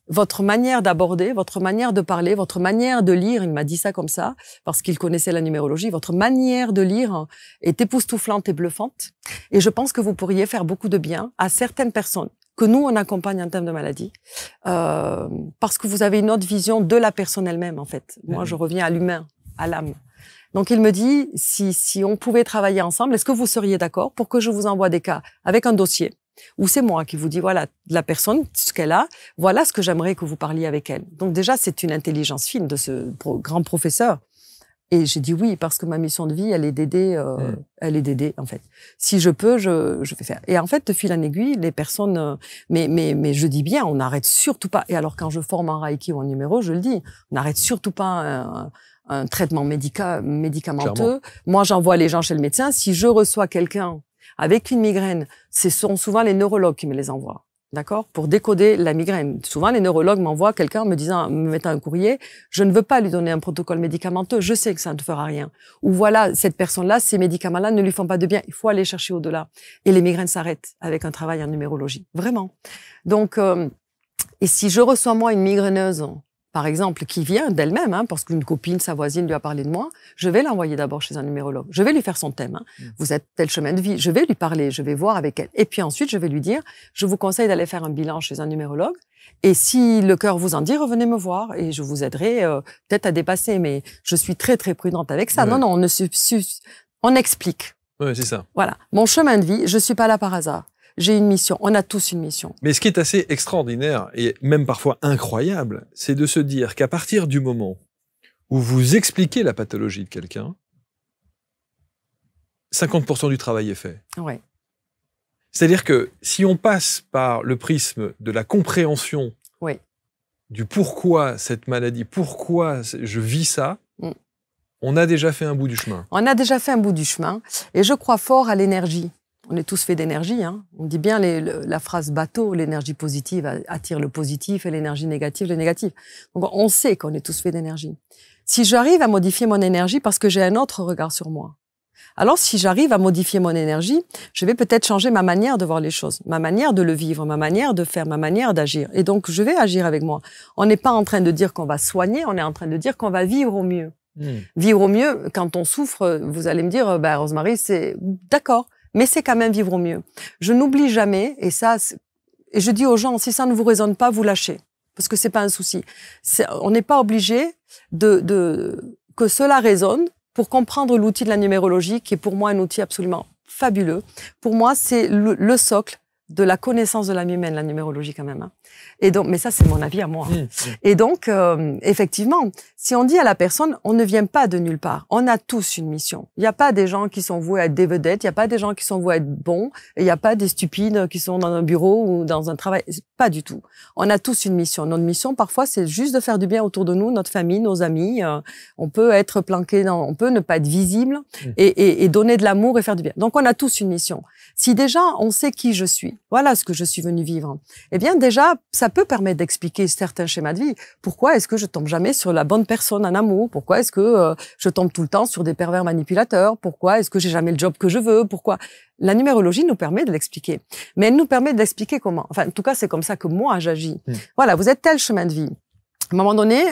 votre manière d'aborder, votre manière de parler, votre manière de lire, il m'a dit ça comme ça, parce qu'il connaissait la numérologie, votre manière de lire est époustouflante et bluffante. Et je pense que vous pourriez faire beaucoup de bien à certaines personnes que nous, on accompagne en termes de maladie, parce que vous avez une autre vision de la personne elle-même, en fait. Moi, je reviens à l'humain, à l'âme. Donc, il me dit, si on pouvait travailler ensemble, est-ce que vous seriez d'accord pour que je vous envoie des cas avec un dossier où c'est moi qui vous dis, voilà, la personne, ce qu'elle a, voilà ce que j'aimerais que vous parliez avec elle. Donc, déjà, c'est une intelligence fine de ce grand professeur. Et j'ai dit oui, parce que ma mission de vie, elle est d'aider, en fait. Si je peux, je vais faire. Et en fait, de fil en aiguille, les personnes, mais je dis bien, on n'arrête surtout pas. Et alors, quand je forme en Reiki ou en numéro, je le dis, on n'arrête surtout pas un traitement médicamenteux. Clairement. Moi, j'envoie les gens chez le médecin. Si je reçois quelqu'un avec une migraine, ce sont souvent les neurologues qui me les envoient. D'accord? Pour décoder la migraine. Souvent, les neurologues m'envoient quelqu'un me mettant un courrier. Je ne veux pas lui donner un protocole médicamenteux. Je sais que ça ne fera rien. Ou voilà, cette personne-là, ces médicaments-là ne lui font pas de bien. Il faut aller chercher au-delà. Et les migraines s'arrêtent avec un travail en numérologie. Vraiment. Donc, et si je reçois moi une migraineuse, par exemple, qui vient d'elle-même, hein, parce qu'une copine, sa voisine lui a parlé de moi, je vais l'envoyer d'abord chez un numérologue. Je vais lui faire son thème. Hein. Vous êtes tel chemin de vie. Je vais lui parler, je vais voir avec elle. Et puis ensuite, je vais lui dire, je vous conseille d'aller faire un bilan chez un numérologue. Et si le cœur vous en dit, revenez me voir et je vous aiderai peut-être à dépasser. Mais je suis très, très prudente avec ça. Ouais. Non, on explique. Oui, c'est ça. Voilà. Mon chemin de vie, je suis pas là par hasard. J'ai une mission. On a tous une mission. Mais ce qui est assez extraordinaire et même parfois incroyable, c'est de se dire qu'à partir du moment où vous expliquez la pathologie de quelqu'un, 50% du travail est fait. Ouais. C'est-à-dire que si on passe par le prisme de la compréhension du pourquoi cette maladie, pourquoi je vis ça, on a déjà fait un bout du chemin. On a déjà fait un bout du chemin et je crois fort à l'énergie. On est tous faits d'énergie. Hein. On dit bien la phrase bateau, l'énergie positive attire le positif et l'énergie négative, le négatif. Donc on sait qu'on est tous faits d'énergie. Si j'arrive à modifier mon énergie parce que j'ai un autre regard sur moi, alors si j'arrive à modifier mon énergie, je vais peut-être changer ma manière de voir les choses, ma manière de le vivre, ma manière de faire, ma manière d'agir. Et donc je vais agir avec moi. On n'est pas en train de dire qu'on va soigner, on est en train de dire qu'on va vivre au mieux. Vivre au mieux, quand on souffre, vous allez me dire, Rosemary, c'est d'accord. Mais c'est quand même vivre au mieux. Je n'oublie jamais, et je dis aux gens, si ça ne vous résonne pas, vous lâchez. Parce que c'est pas un souci. On n'est pas obligé que cela résonne pour comprendre l'outil de la numérologie, qui est pour moi un outil absolument fabuleux. Pour moi, c'est le socle de la connaissance de l'âme humaine, la numérologie quand même. Hein. Et donc, mais ça, c'est mon avis à moi. Et donc, effectivement, si on dit à la personne, on ne vient pas de nulle part. On a tous une mission. Il n'y a pas des gens qui sont voués à être des vedettes. Il n'y a pas des gens qui sont voués à être bons. Il n'y a pas des stupides qui sont dans un bureau ou dans un travail. Pas du tout. On a tous une mission. Notre mission, parfois, c'est juste de faire du bien autour de nous, notre famille, nos amis. On peut être planqué on peut ne pas être visible et donner de l'amour et faire du bien. Donc, on a tous une mission. Si déjà, on sait qui je suis, voilà ce que je suis venue vivre, eh bien déjà, ça peut permettre d'expliquer certains schémas de vie. Pourquoi est-ce que je tombe jamais sur la bonne personne en amour? Pourquoi est-ce que je tombe tout le temps sur des pervers manipulateurs? Pourquoi est-ce que j'ai jamais le job que je veux? Pourquoi? La numérologie nous permet de l'expliquer. Mais elle nous permet de l'expliquer comment. Enfin, en tout cas, c'est comme ça que moi, j'agis. Voilà, vous êtes tel chemin de vie. À un moment donné,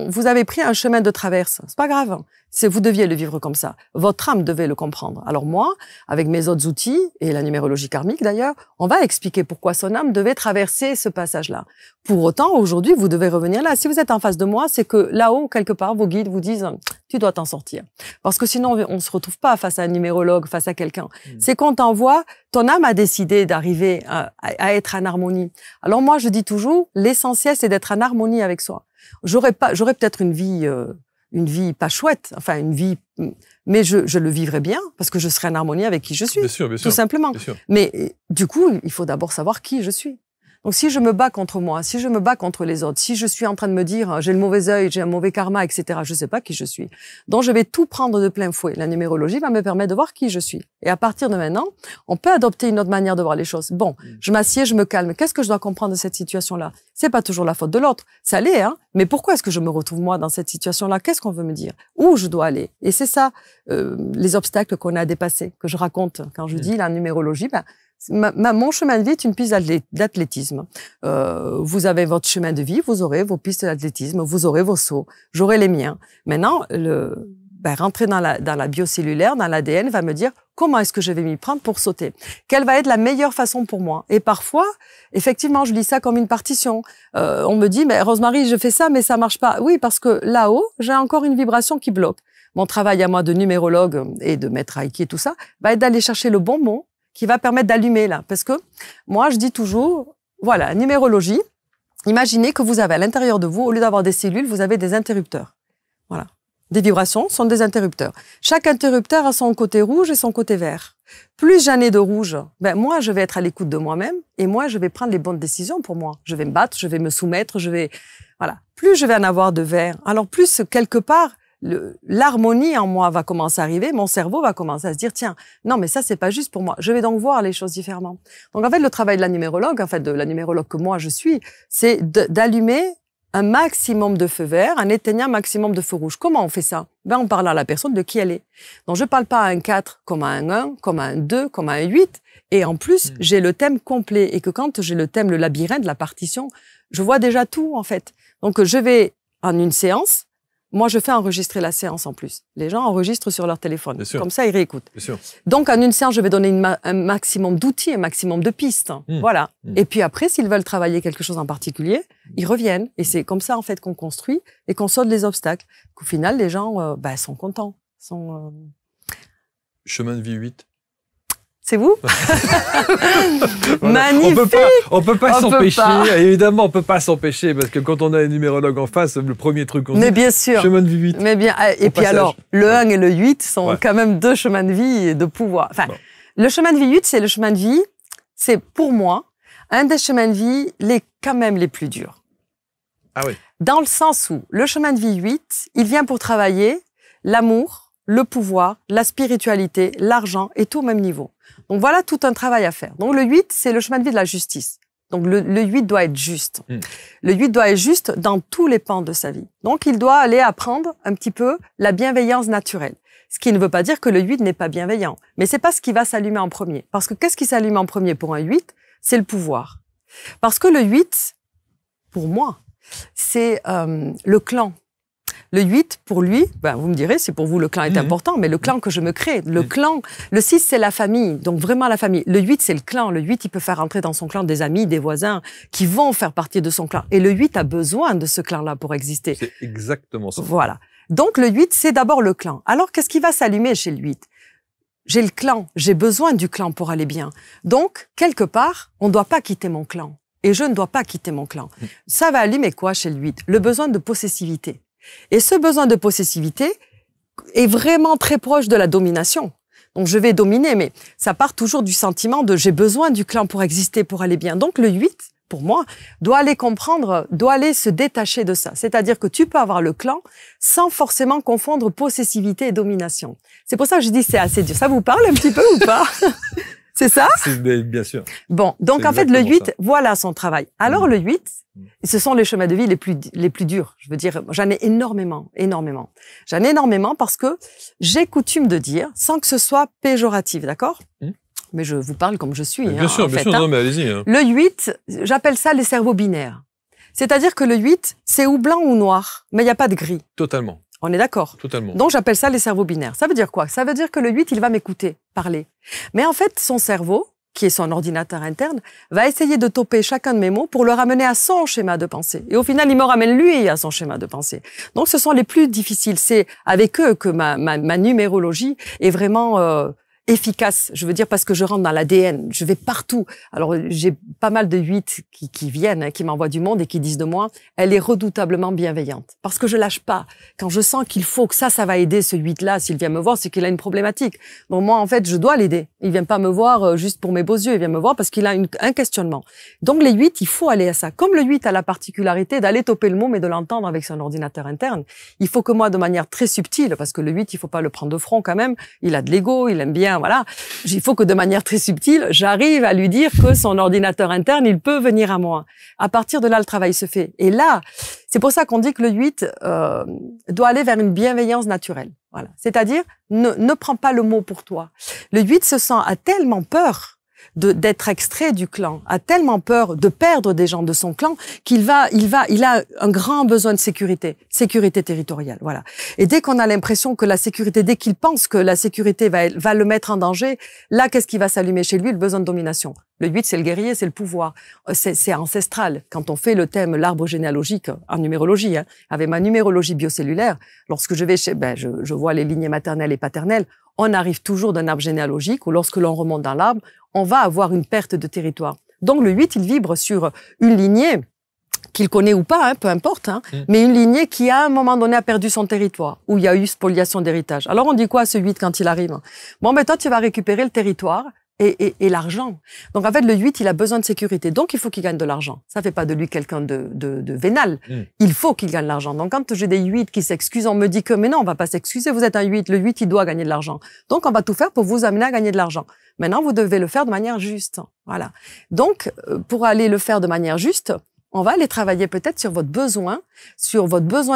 vous avez pris un chemin de traverse. C'est pas grave. Vous deviez le vivre comme ça. Votre âme devait le comprendre. Alors moi, avec mes autres outils, et la numérologie karmique d'ailleurs, on va expliquer pourquoi son âme devait traverser ce passage-là. Pour autant, aujourd'hui, vous devez revenir là. Si vous êtes en face de moi, c'est que là-haut, quelque part, vos guides vous disent « tu dois t'en sortir ». Parce que sinon, on se retrouve pas face à un numérologue, face à quelqu'un. C'est qu'on t'envoie, ton âme a décidé d'arriver à être en harmonie. Alors moi, je dis toujours, l'essentiel, c'est d'être en harmonie avec soi. J'aurais peut-être une vie pas chouette, enfin une vie, mais je le vivrai bien parce que je serai en harmonie avec qui je suis, bien sûr, tout simplement. Bien sûr. Mais du coup, il faut d'abord savoir qui je suis. Donc si je me bats contre moi, si je me bats contre les autres, si je suis en train de me dire j'ai le mauvais œil, j'ai un mauvais karma, etc., je sais pas qui je suis. Donc je vais tout prendre de plein fouet. La numérologie va me permettre de voir qui je suis. Et à partir de maintenant, on peut adopter une autre manière de voir les choses. Bon, je m'assieds, je me calme. Qu'est-ce que je dois comprendre de cette situation-là? C'est pas toujours la faute de l'autre. Ça l'est, hein. Mais pourquoi est-ce que je me retrouve moi dans cette situation-là? Qu'est-ce qu'on veut me dire? Où je dois aller? Et c'est ça, les obstacles qu'on a dépassés, que je raconte quand je dis la numérologie. Mon chemin de vie est une piste d'athlétisme. Vous avez votre chemin de vie, vous aurez vos pistes d'athlétisme, vous aurez vos sauts, j'aurai les miens. Maintenant, rentrer dans la biocellulaire, dans l'ADN, va me dire comment est-ce que je vais m'y prendre pour sauter. Quelle va être la meilleure façon pour moi? Et parfois, effectivement, je lis ça comme une partition. On me dit, mais Rosemary, je fais ça, mais ça marche pas. Oui, parce que là-haut, j'ai encore une vibration qui bloque. Mon travail à moi de numérologue et de maître Reiki et tout ça, va être d'aller chercher le bon mot qui va permettre d'allumer là. Parce que moi, je dis toujours, voilà, numérologie, imaginez que vous avez à l'intérieur de vous, au lieu d'avoir des cellules, vous avez des interrupteurs. Voilà. Des vibrations sont des interrupteurs. Chaque interrupteur a son côté rouge et son côté vert. Plus j'en ai de rouge, moi, je vais être à l'écoute de moi-même et moi, je vais prendre les bonnes décisions pour moi. Je vais me battre, je vais me soumettre, voilà. Plus je vais en avoir de vert, alors plus, quelque part, l'harmonie en moi va commencer à arriver, mon cerveau va commencer à se dire, tiens, non, mais ça, c'est pas juste pour moi. Je vais donc voir les choses différemment. Donc, en fait, le travail de la numérologue, de la numérologue que moi, je suis, c'est d'allumer un maximum de feux verts, en éteignant un maximum de feux rouges. Comment on fait ça? On parle à la personne de qui elle est. Donc, je parle pas à un 4 comme à un 1, comme à un 2, comme à un 8. Et en plus, j'ai le thème complet. Et que quand j'ai le thème, le labyrinthe, la partition, je vois déjà tout, en fait. Donc, je vais en une séance. Moi, je fais enregistrer la séance en plus. Les gens enregistrent sur leur téléphone. Bien sûr. Comme ça, ils réécoutent. Bien sûr. Donc, en une séance, je vais donner un maximum d'outils, un maximum de pistes. Voilà. Et puis après, s'ils veulent travailler quelque chose en particulier, ils reviennent. Et c'est comme ça, en fait, qu'on construit et qu'on saute les obstacles. Qu'au final, les gens sont contents. Chemin de vie 8. C'est vous? Voilà. Magnifique! On peut pas On peut s'empêcher. pas. Évidemment, on peut pas s'empêcher parce que quand on a un numérologue en face, le premier truc qu'on dit, Mais bien sûr. chemin de vie 8. Mais bien, et puis passage. alors, le 1 et le 8 sont Ouais. quand même deux chemins de vie et de pouvoir. Enfin, Bon. le chemin de vie 8, c'est le chemin de vie, c'est pour moi, un des chemins de vie quand même les plus durs. Ah oui. Dans le sens où le chemin de vie 8, il vient pour travailler l'amour, le pouvoir, la spiritualité, l'argent et tout au même niveau. Donc voilà tout un travail à faire. Donc le 8, c'est le chemin de vie de la justice. Donc le 8 doit être juste. Le 8 doit être juste dans tous les pans de sa vie. Donc il doit aller apprendre un petit peu la bienveillance naturelle. Ce qui ne veut pas dire que le 8 n'est pas bienveillant. Mais c'est pas ce qui va s'allumer en premier. Parce que qu'est-ce qui s'allume en premier pour un 8? C'est le pouvoir. Parce que le 8, pour moi, c'est le clan. Le 8, pour lui, vous me direz, si pour vous le clan est important, mais le clan que je me crée, le clan, le 6, c'est la famille, donc vraiment la famille. Le 8, c'est le clan. Le 8, il peut faire entrer dans son clan des amis, des voisins qui vont faire partie de son clan. Et le 8 a besoin de ce clan-là pour exister. C'est exactement ça. Voilà. Donc le 8, c'est d'abord le clan. Alors, qu'est-ce qui va s'allumer chez le 8? J'ai le clan, j'ai besoin du clan pour aller bien. Donc, quelque part, on ne doit pas quitter mon clan. Et je ne dois pas quitter mon clan. Ça va allumer quoi chez le 8? Le besoin de possessivité. Et ce besoin de possessivité est vraiment très proche de la domination. Donc, je vais dominer, mais ça part toujours du sentiment de j'ai besoin du clan pour exister, pour aller bien. Donc, le 8, pour moi, doit aller comprendre, doit aller se détacher de ça. C'est-à-dire que tu peux avoir le clan sans forcément confondre possessivité et domination. C'est pour ça que je dis c'est assez dur. Ça vous parle un petit peu ou pas? C'est ça? Bien sûr. Bon, donc C'est en fait, le exactement 8, ça. voilà son travail. Alors le 8, ce sont les chemins de vie les plus durs. Je veux dire, j'en ai énormément. J'en ai énormément parce que j'ai coutume de dire, sans que ce soit péjoratif, d'accord? Mais je vous parle comme je suis. Bien sûr, bien sûr. Non, mais allez-y. Hein. Le 8, j'appelle ça les cerveaux binaires. C'est-à-dire que le 8, c'est ou blanc ou noir, mais il n'y a pas de gris. Totalement. On est d'accord? Totalement. Donc, j'appelle ça les cerveaux binaires. Ça veut dire quoi? Ça veut dire que le 8, il va m'écouter, parler. Mais en fait, son cerveau, qui est son ordinateur interne, va essayer de toper chacun de mes mots pour le ramener à son schéma de pensée. Et au final, il me ramène lui à son schéma de pensée. Donc, ce sont les plus difficiles. C'est avec eux que ma numérologie est vraiment efficace. Je veux dire parce que je rentre dans l'ADN. Je vais partout. Alors, j'ai pas mal de 8 qui viennent, qui m'envoient du monde et qui disent de moi, elle est redoutablement bienveillante. Parce que je lâche pas. Quand je sens qu'il faut que ça va aider ce 8-là, s'il vient me voir, c'est qu'il a une problématique. Donc moi, en fait, je dois l'aider. Il vient pas me voir juste pour mes beaux yeux. Il vient me voir parce qu'il a un questionnement. Donc les 8, il faut aller à ça. Comme le 8 a la particularité d'aller toper le mot, mais de l'entendre avec son ordinateur interne, il faut que moi, de manière très subtile, parce que le 8, il faut pas le prendre de front quand même. Il a de l'ego, il aime bien, voilà. Il faut que de manière très subtile, j'arrive à lui dire que son ordinateur interne, il peut venir à moi. À partir de là, le travail se fait. Et là, c'est pour ça qu'on dit que le 8 doit aller vers une bienveillance naturelle. Voilà. C'est-à-dire, ne prends pas le mot pour toi. Le 8 a tellement peur d'être extrait du clan, a tellement peur de perdre des gens de son clan qu'il a un grand besoin de sécurité territoriale, voilà. Et dès qu'on a l'impression que la sécurité, dès qu'il pense que la sécurité va le mettre en danger, là, qu'est-ce qui va s'allumer chez lui? Le besoin de domination. Le 8, c'est le guerrier, c'est le pouvoir. C'est ancestral. Quand on fait le thème, l'arbre généalogique, en numérologie, avec ma numérologie biocellulaire, lorsque je vais je vois les lignées maternelles et paternelles, on arrive toujours d'un arbre généalogique où lorsque l'on remonte dans l'arbre, on va avoir une perte de territoire. Donc le 8, il vibre sur une lignée qu'il connaît ou pas, peu importe, mais une lignée qui à un moment donné a perdu son territoire, où il y a eu spoliation d'héritage. Alors on dit quoi à ce 8 quand il arrive? Bon, toi tu vas récupérer le territoire et l'argent. Donc en fait le 8, il a besoin de sécurité, donc il faut qu'il gagne de l'argent. Ça fait pas de lui quelqu'un de vénal. Il faut qu'il gagne de l'argent. Donc quand j'ai des 8 qui s'excusent, on me dit que mais non, on va pas s'excuser, vous êtes un 8, le 8 il doit gagner de l'argent. Donc on va tout faire pour vous amener à gagner de l'argent. Maintenant vous devez le faire de manière juste. Voilà. Donc pour aller le faire de manière juste, on va aller travailler peut-être sur votre besoin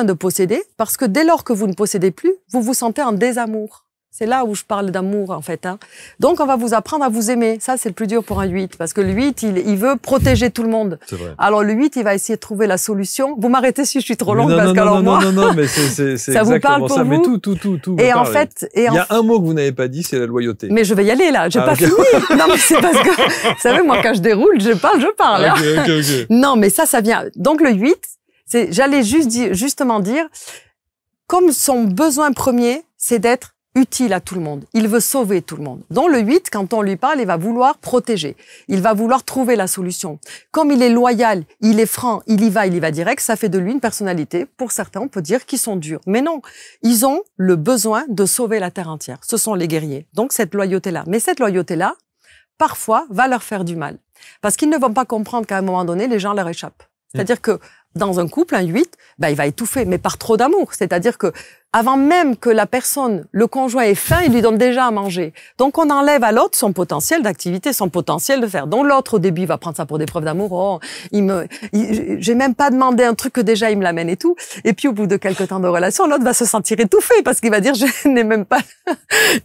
de posséder, parce que dès lors que vous ne possédez plus, vous vous sentez en désamour. C'est là où je parle d'amour, en fait. Hein. Donc, on va vous apprendre à vous aimer. Ça, c'est le plus dur pour un 8. Parce que le 8, il veut protéger tout le monde. C'est vrai. Alors, le 8, il va essayer de trouver la solution. Vous m'arrêtez si je suis trop longue, non, parce non, qu'alors non, moi... non, mais c'est ça vous parle exactement pour ça. vous Mais tout Et me en parle. fait... Il y a un mot que vous n'avez pas dit, c'est la loyauté. Mais je vais y aller, là. J'ai pas ok. fini. Non, mais c'est parce que... Vous savez, moi, quand je déroule, je parle. Hein. Ok. Non, mais ça vient... Donc, le 8, j'allais justement dire, comme son besoin premier, c'est d'être utile à tout le monde. Il veut sauver tout le monde. Donc le 8, quand on lui parle, il va vouloir protéger. Il va vouloir trouver la solution. Comme il est loyal, il est franc, il y va direct, ça fait de lui une personnalité. Pour certains, on peut dire qu'ils sont durs. Mais non, ils ont le besoin de sauver la terre entière. Ce sont les guerriers. Donc cette loyauté-là. Mais cette loyauté-là, parfois, va leur faire du mal. Parce qu'ils ne vont pas comprendre qu'à un moment donné, les gens leur échappent. C'est-à-dire que dans un couple, un 8, il va étouffer, mais par trop d'amour. C'est-à-dire que avant même que la personne, le conjoint ait faim, il lui donne déjà à manger. Donc, on enlève à l'autre son potentiel d'activité, son potentiel de faire. Donc, l'autre, au début, il va prendre ça pour des preuves d'amour. Oh, j'ai même pas demandé un truc que déjà il me l'amène et tout. Et puis, au bout de quelques temps de relation, l'autre va se sentir étouffé parce qu'il va dire, je n'ai même pas...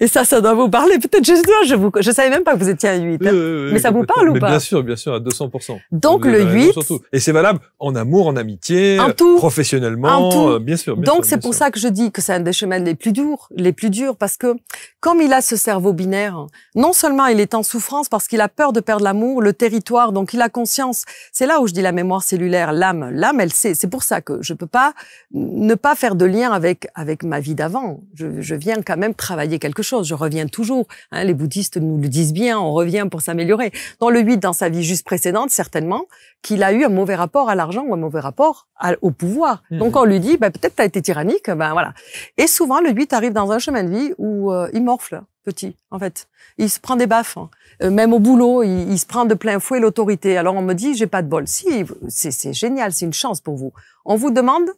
Et ça doit vous parler. Peut-être je savais même pas que vous étiez un 8. Hein. Mais ça vous parle ou pas? Bien sûr, à 200%. Donc, le 8... Surtout. Et c'est valable en amour, en amitié, en tout, professionnellement, en tout. Bien sûr. Donc, c'est pour ça que je dis que c'est un des chemins les plus durs, parce que comme il a ce cerveau binaire, non seulement il est en souffrance parce qu'il a peur de perdre l'amour, le territoire, donc il a conscience. C'est là où je dis la mémoire cellulaire, l'âme. L'âme, elle sait. C'est pour ça que je peux pas ne pas faire de lien avec ma vie d'avant. Je viens quand même travailler quelque chose. Je reviens toujours. Hein, les bouddhistes nous le disent bien, on revient pour s'améliorer. Dans le 8, dans sa vie juste précédente, certainement, qu'il a eu un mauvais rapport à l'argent ou un mauvais rapport au pouvoir. Donc on lui dit, peut-être t'as été tyrannique, voilà. Et souvent, le 8 arrive dans un chemin de vie où il morfle, petit, en fait. Il se prend des baffes. Hein. Même au boulot, il se prend de plein fouet l'autorité. Alors on me dit, j'ai pas de bol. Si, c'est génial, c'est une chance pour vous. On vous demande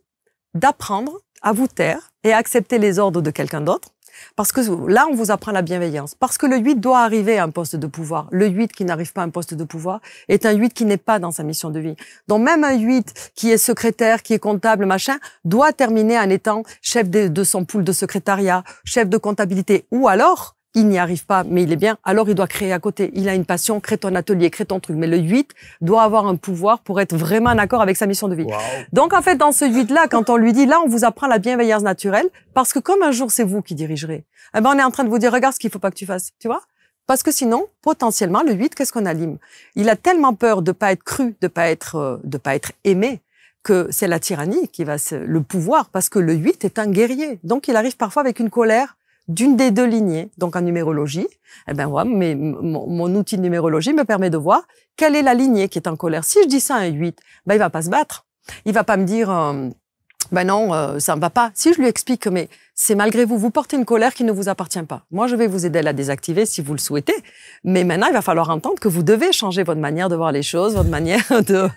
d'apprendre à vous taire et à accepter les ordres de quelqu'un d'autre. Parce que là, on vous apprend la bienveillance. Parce que le 8 doit arriver à un poste de pouvoir. Le 8 qui n'arrive pas à un poste de pouvoir est un 8 qui n'est pas dans sa mission de vie. Donc même un 8 qui est secrétaire, qui est comptable, machin, doit terminer en étant chef de son pool de secrétariat, chef de comptabilité. Ou alors, il n'y arrive pas, mais il est bien, alors il doit créer à côté. Il a une passion, crée ton atelier, crée ton truc. Mais le 8 doit avoir un pouvoir pour être vraiment en accord avec sa mission de vie. Wow. Donc, en fait, dans ce 8-là, quand on lui dit, là, on vous apprend la bienveillance naturelle, parce que comme un jour, c'est vous qui dirigerez, on est en train de vous dire, regarde ce qu'il faut pas que tu fasses, tu vois? Parce que sinon, potentiellement, le 8, qu'est-ce qu'on alime? Il a tellement peur de pas être cru, de pas être aimé, que c'est la tyrannie qui va le pouvoir, parce que le 8 est un guerrier. Donc, il arrive parfois avec une colère d'une des deux lignées. Donc, en numérologie, mais mon outil de numérologie me permet de voir quelle est la lignée qui est en colère. Si je dis ça à un 8, il va pas se battre. Il va pas me dire, non, ça ne va pas. Si je lui explique que, mais c'est malgré vous, vous portez une colère qui ne vous appartient pas. Moi, je vais vous aider à la désactiver si vous le souhaitez. Mais maintenant, il va falloir entendre que vous devez changer votre manière de voir les choses, votre manière de...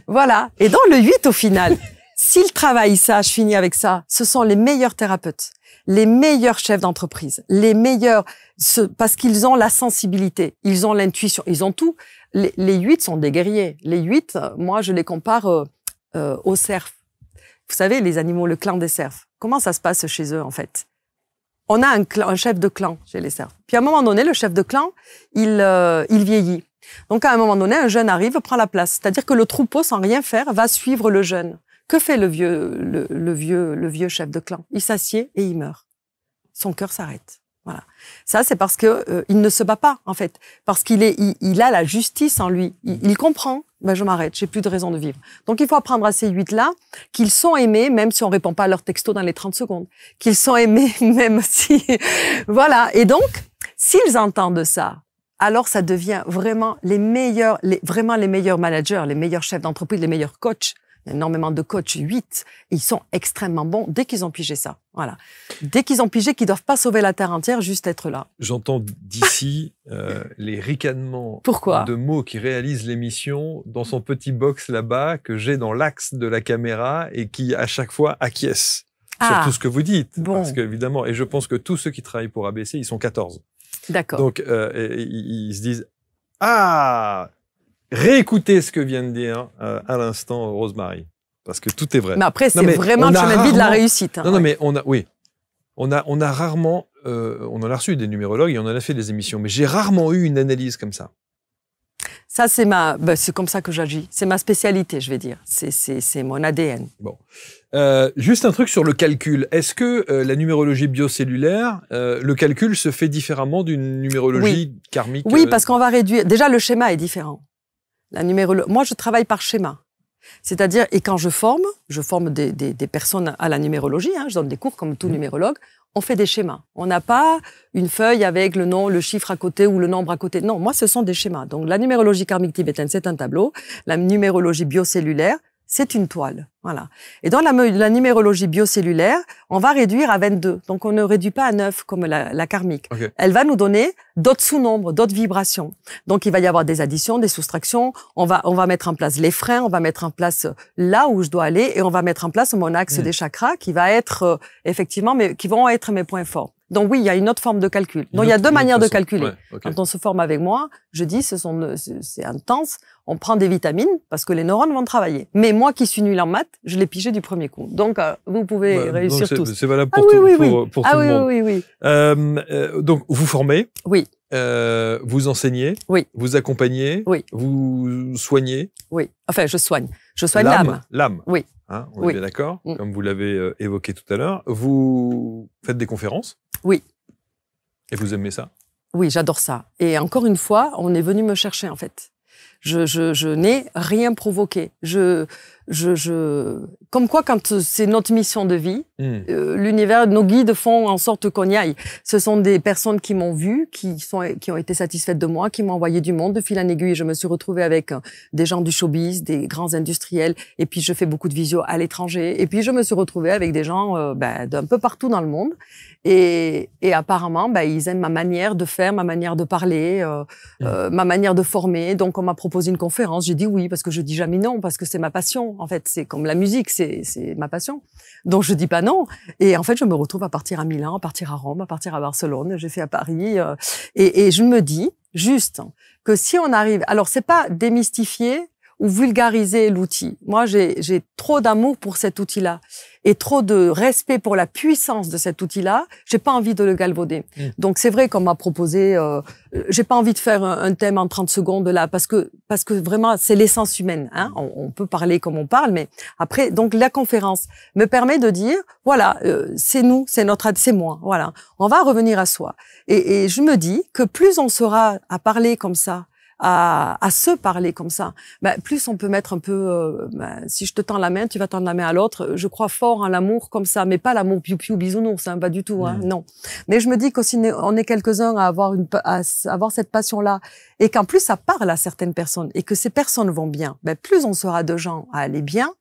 Voilà. Et dans le 8, au final, s'il travaille ça, je finis avec ça, ce sont les meilleurs thérapeutes, les meilleurs chefs d'entreprise, les meilleurs, parce qu'ils ont la sensibilité, ils ont l'intuition, ils ont tout. Les 8 sont des guerriers. Les 8, moi, je les compare aux cerfs. Vous savez, les animaux, le clan des cerfs. Comment ça se passe chez eux, en fait? On a un chef de clan chez les cerfs. Puis à un moment donné, le chef de clan, il vieillit. Donc à un moment donné, un jeune arrive, prend la place. C'est-à-dire que le troupeau, sans rien faire, va suivre le jeune. Que fait le vieux chef de clan? Il s'assied et il meurt. Son cœur s'arrête. Voilà. Ça, c'est parce que il ne se bat pas, en fait. Parce qu'il a la justice en lui. Il comprend. Je m'arrête. J'ai plus de raison de vivre. Donc, il faut apprendre à ces 8-là qu'ils sont aimés, même si on répond pas à leur texto dans les 30 secondes. Qu'ils sont aimés, même si, voilà. Et donc, s'ils entendent ça, alors ça devient vraiment les meilleurs managers, les meilleurs chefs d'entreprise, les meilleurs coachs. Il y a énormément de coachs 8, et ils sont extrêmement bons dès qu'ils ont pigé ça. Voilà. Dès qu'ils ont pigé qu'ils doivent pas sauver la terre entière, juste être là. J'entends d'ici les ricanements de mots qui réalisent l'émission dans son petit box là-bas que j'ai dans l'axe de la caméra et qui à chaque fois acquiesce sur tout ce que vous dites. Bon. Parce qu'évidemment, et je pense que tous ceux qui travaillent pour ABC, ils sont 14. D'accord. Donc ils se disent « Ah !» Réécoutez ce que vient de dire à l'instant Rosemary, parce que tout est vrai. Mais après, c'est vraiment le chemin de vie de la réussite. Hein, non, mais on a rarement on en a reçu des numérologues et on en a fait des émissions, mais j'ai rarement eu une analyse comme ça. Ça, c'est comme ça que j'agis. C'est ma spécialité, je vais dire. C'est mon ADN. Bon. Juste un truc sur le calcul. Est-ce que la numérologie biocellulaire, le calcul se fait différemment d'une numérologie karmique? Oui, parce qu'on va réduire... Déjà, le schéma est différent. Moi, je travaille par schéma. C'est-à-dire, et quand je forme des personnes à la numérologie, hein, je donne des cours comme tout numérologue, on fait des schémas. On n'a pas une feuille avec le nom, le chiffre à côté ou le nombre à côté. Non, moi, ce sont des schémas. Donc, la numérologie karmique tibétaine, c'est un tableau. La numérologie biocellulaire, c'est une toile. Voilà. Et dans la numérologie biocellulaire, on va réduire à 22. Donc, on ne réduit pas à 9 comme la karmique. Okay. Elle va nous donner d'autres sous-nombres, d'autres vibrations. Donc, il va y avoir des additions, des soustractions. On va mettre en place les freins, on va mettre en place là où je dois aller et on va mettre en place mon axe des chakras qui va être, effectivement, qui vont être mes points forts. Donc oui, il y a une autre forme de calcul. Donc il y a deux manières de calculer. Ouais, okay. Quand on se forme avec moi, je dis c'est intense, on prend des vitamines parce que les neurones vont travailler. Mais moi qui suis nul en maths, je l'ai pigé du premier coup. Donc vous pouvez réussir tous. C'est valable pour tout le monde. Oui. Donc vous formez. Oui. Vous enseignez. Oui. Vous accompagnez. Oui. Vous soignez. Oui. Enfin, je soigne. Je soigne l'âme. L'âme. Oui. Hein, on est bien d'accord, comme vous l'avez évoqué tout à l'heure. Vous faites des conférences? Oui. Et vous aimez ça? Oui, j'adore ça. Et encore une fois, on est venu me chercher, en fait. Je n'ai rien provoqué. Comme quoi, quand c'est notre mission de vie, l'univers, nos guides font en sorte qu'on y aille. Ce sont des personnes qui m'ont vu, qui ont été satisfaites de moi, qui m'ont envoyé du monde de fil en aiguille. Je me suis retrouvée avec des gens du showbiz, des grands industriels, et puis je fais beaucoup de visio à l'étranger. Et puis je me suis retrouvée avec des gens d'un peu partout dans le monde. Et apparemment, ils aiment ma manière de faire, ma manière de parler, ma manière de former. Donc on m'a proposé une conférence. J'ai dit oui parce que je dis jamais non, parce que c'est ma passion. En fait, c'est comme la musique, c'est ma passion. Donc je dis pas non. Et en fait, je me retrouve à partir à Milan, à partir à Rome, à partir à Barcelone. J'ai fait à Paris. Et je me dis juste que si on arrive, alors c'est pas démystifier ou vulgariser l'outil. Moi, j'ai trop d'amour pour cet outil-là et trop de respect pour la puissance de cet outil-là. J'ai pas envie de le galvauder. Donc c'est vrai qu'on m'a proposé, j'ai pas envie de faire un thème en 30 secondes là parce que vraiment c'est l'essence humaine. Hein. On peut parler comme on parle, mais après donc la conférence me permet de dire voilà, c'est nous, c'est moi. Voilà, on va revenir à soi. Et je me dis que plus on sera à parler comme ça, à se parler comme ça, plus on peut mettre un peu si je te tends la main, tu vas tendre la main à l'autre. Je crois fort en l'amour comme ça, mais pas l'amour piou-piou bisounours, hein, pas du tout, hein, non. Mais je me dis qu'aussi on est quelques-uns à avoir cette passion-là et qu'en plus ça parle à certaines personnes et que ces personnes vont bien. Plus on sera de gens à aller bien,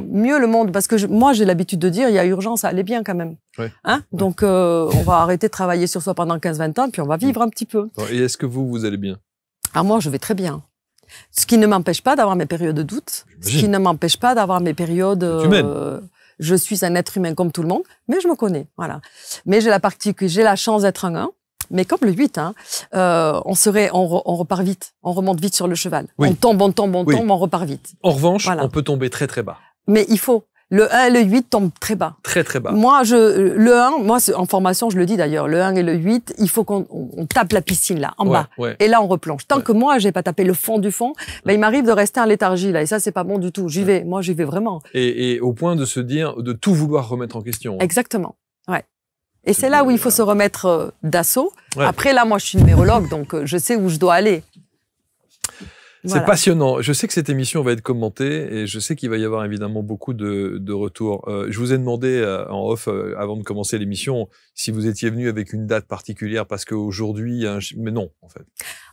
mieux le monde, parce que moi j'ai l'habitude de dire il y a urgence à aller bien quand même. Ouais. Hein? Donc on va arrêter de travailler sur soi pendant 15-20 ans puis on va vivre un petit peu. Et est-ce que vous allez bien? Alors moi, je vais très bien. Ce qui ne m'empêche pas d'avoir mes périodes de doute, ce qui ne m'empêche pas d'avoir mes périodes... je suis un être humain comme tout le monde, mais je me connais, voilà. Mais j'ai la chance d'être un 1, mais comme le 8, hein, on repart vite, on remonte vite sur le cheval. Oui. On tombe, on repart vite. En revanche, on peut tomber très très bas. Mais il faut. Le 1 et le 8 tombent très bas. Très, très bas. Moi, le 1, en formation, je le dis d'ailleurs, le 1 et le 8, il faut qu'on tape la piscine, là, en bas. Ouais. Et là, on replonge. Tant que moi, j'ai pas tapé le fond du fond, il m'arrive de rester en léthargie, là. Et ça, c'est pas bon du tout. J'y vais. Moi, j'y vais vraiment. Et au point de se dire, de tout vouloir remettre en question. Exactement. Ouais. Et c'est là où il faut se remettre d'assaut. Ouais. Après, là, moi, je suis numérologue, donc je sais où je dois aller. Voilà. C'est passionnant. Je sais que cette émission va être commentée et je sais qu'il va y avoir évidemment beaucoup de retours. Je vous ai demandé en off, avant de commencer l'émission, si vous étiez venu avec une date particulière parce qu'aujourd'hui, mais non, en fait.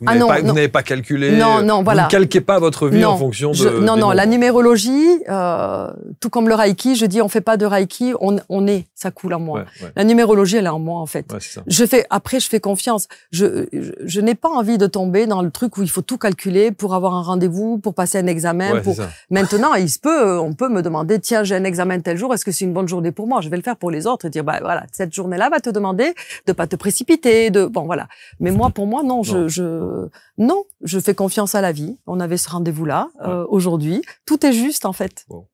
Vous n'avez pas calculé. Non, voilà. Vous ne calquez pas votre vie en fonction de. Non, la numérologie, tout comme le Reiki, je dis on fait pas de Reiki, on est, ça coule en moi. Ouais. La numérologie, elle est en moi, en fait. Ouais, c'est ça. Après, je fais confiance. Je n'ai pas envie de tomber dans le truc où il faut tout calculer pour avoir un rendez-vous, pour passer un examen. Ouais, c'est ça. Maintenant, on peut me demander, tiens, j'ai un examen tel jour, est-ce que c'est une bonne journée pour moi? Je vais le faire pour les autres et dire, bah voilà, cette journée-là va te demander de pas te précipiter, bon voilà. Mais moi, pour moi, non, non, je fais confiance à la vie. On avait ce rendez-vous-là aujourd'hui. Tout est juste en fait. Bon.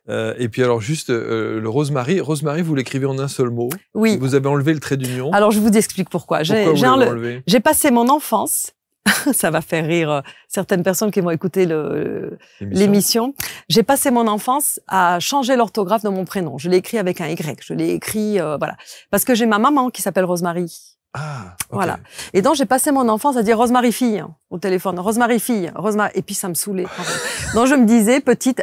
Et puis alors juste le rosemary, vous l'écrivez en un seul mot. Oui. Vous avez enlevé le trait d'union. Alors je vous explique pourquoi. Pourquoi vous l'avez enlevé? J'ai passé mon enfance. Ça va faire rire certaines personnes qui vont écouter l'émission. J'ai passé mon enfance à changer l'orthographe de mon prénom. Je l'ai écrit avec un Y. Je l'ai écrit, voilà. Parce que j'ai ma maman qui s'appelle Rosemary. Ah, okay. Voilà. Et donc, j'ai passé mon enfance à dire Rosemary fille au téléphone. Rosemary fille, Rosemary. Et puis, ça me saoulait. Donc, je me disais, petite,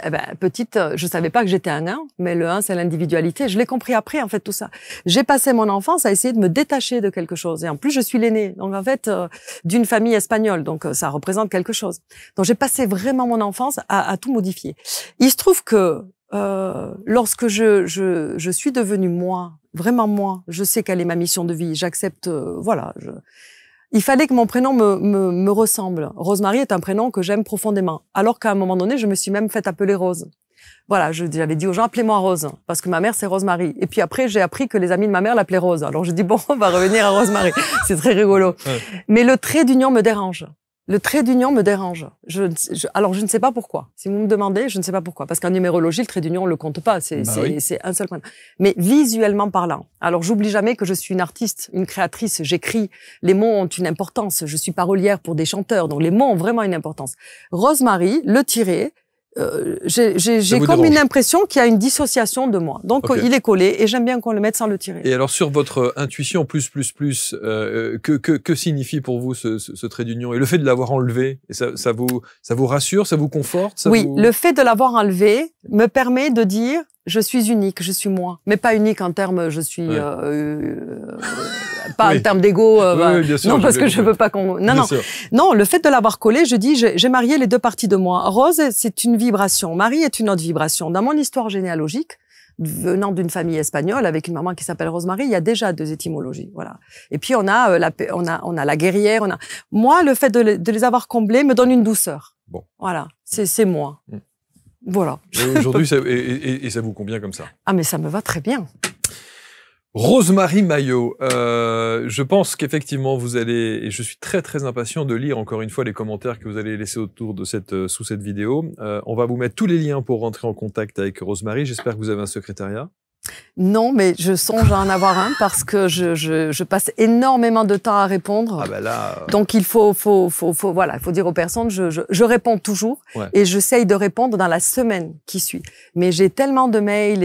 je savais pas que j'étais un 1, mais le 1, c'est l'individualité. Je l'ai compris après, en fait, tout ça. J'ai passé mon enfance à essayer de me détacher de quelque chose. Et en plus, je suis l'aînée. Donc, en fait, d'une famille espagnole. Donc, ça représente quelque chose. Donc, j'ai passé vraiment mon enfance à tout modifier. Il se trouve que, lorsque je suis devenue moi, vraiment moi, je sais quelle est ma mission de vie, j'accepte, voilà. Il fallait que mon prénom me ressemble. Rosemary est un prénom que j'aime profondément. Alors qu'à un moment donné, je me suis même fait appeler Rose. Voilà, j'avais dit aux gens, appelez-moi Rose, parce que ma mère, c'est Rosemary. Et puis après, j'ai appris que les amis de ma mère l'appelaient Rose. Alors je dis, bon, on va revenir à Rosemary. C'est très rigolo. Ouais. Mais le trait d'union me dérange. Le trait d'union me dérange. Alors, je ne sais pas pourquoi. Si vous me demandez, je ne sais pas pourquoi. Parce qu'en numérologie, le trait d'union, on le compte pas. C'est un seul point. Mais visuellement parlant. Alors, j'oublie jamais que je suis une artiste, une créatrice. J'écris. Les mots ont une importance. Je suis parolière pour des chanteurs. Donc, les mots ont vraiment une importance. Rosemary, le tiret, j'ai comme une impression qu'il y a une dissociation de moi. Donc, il est collé et j'aime bien qu'on le mette sans le tirer. Et alors, sur votre intuition que signifie pour vous ce trait d'union? Et le fait de l'avoir enlevé, et ça vous rassure, ça vous conforte? Le fait de l'avoir enlevé me permet de dire je suis unique, je suis moi. Mais pas unique en termes, je suis pas en termes d'ego. Bien sûr, non, parce que je veux pas qu'on. Non, le fait de l'avoir collé, je dis j'ai marié les deux parties de moi. Rose, c'est une vibration. Marie est une autre vibration. Dans mon histoire généalogique, venant d'une famille espagnole avec une maman qui s'appelle Rosemary, il y a déjà 2 étymologies, voilà. Et puis on a la guerrière, moi le fait de les avoir comblés me donne une douceur. Bon. Voilà, c'est moi. Voilà. Aujourd'hui, ça vous convient comme ça? Ah, mais ça me va très bien. Rosemary Maillot, je pense qu'effectivement vous allez, et je suis très très impatient de lire encore une fois les commentaires que vous allez laisser autour de sous cette vidéo. On va vous mettre tous les liens pour rentrer en contact avec Rosemary. J'espère que vous avez un secrétariat. Non, mais je songe à en avoir un parce que je passe énormément de temps à répondre. Ah ben là. Donc il faut dire aux personnes, je réponds toujours et j'essaye de répondre dans la semaine qui suit. Mais j'ai tellement de mails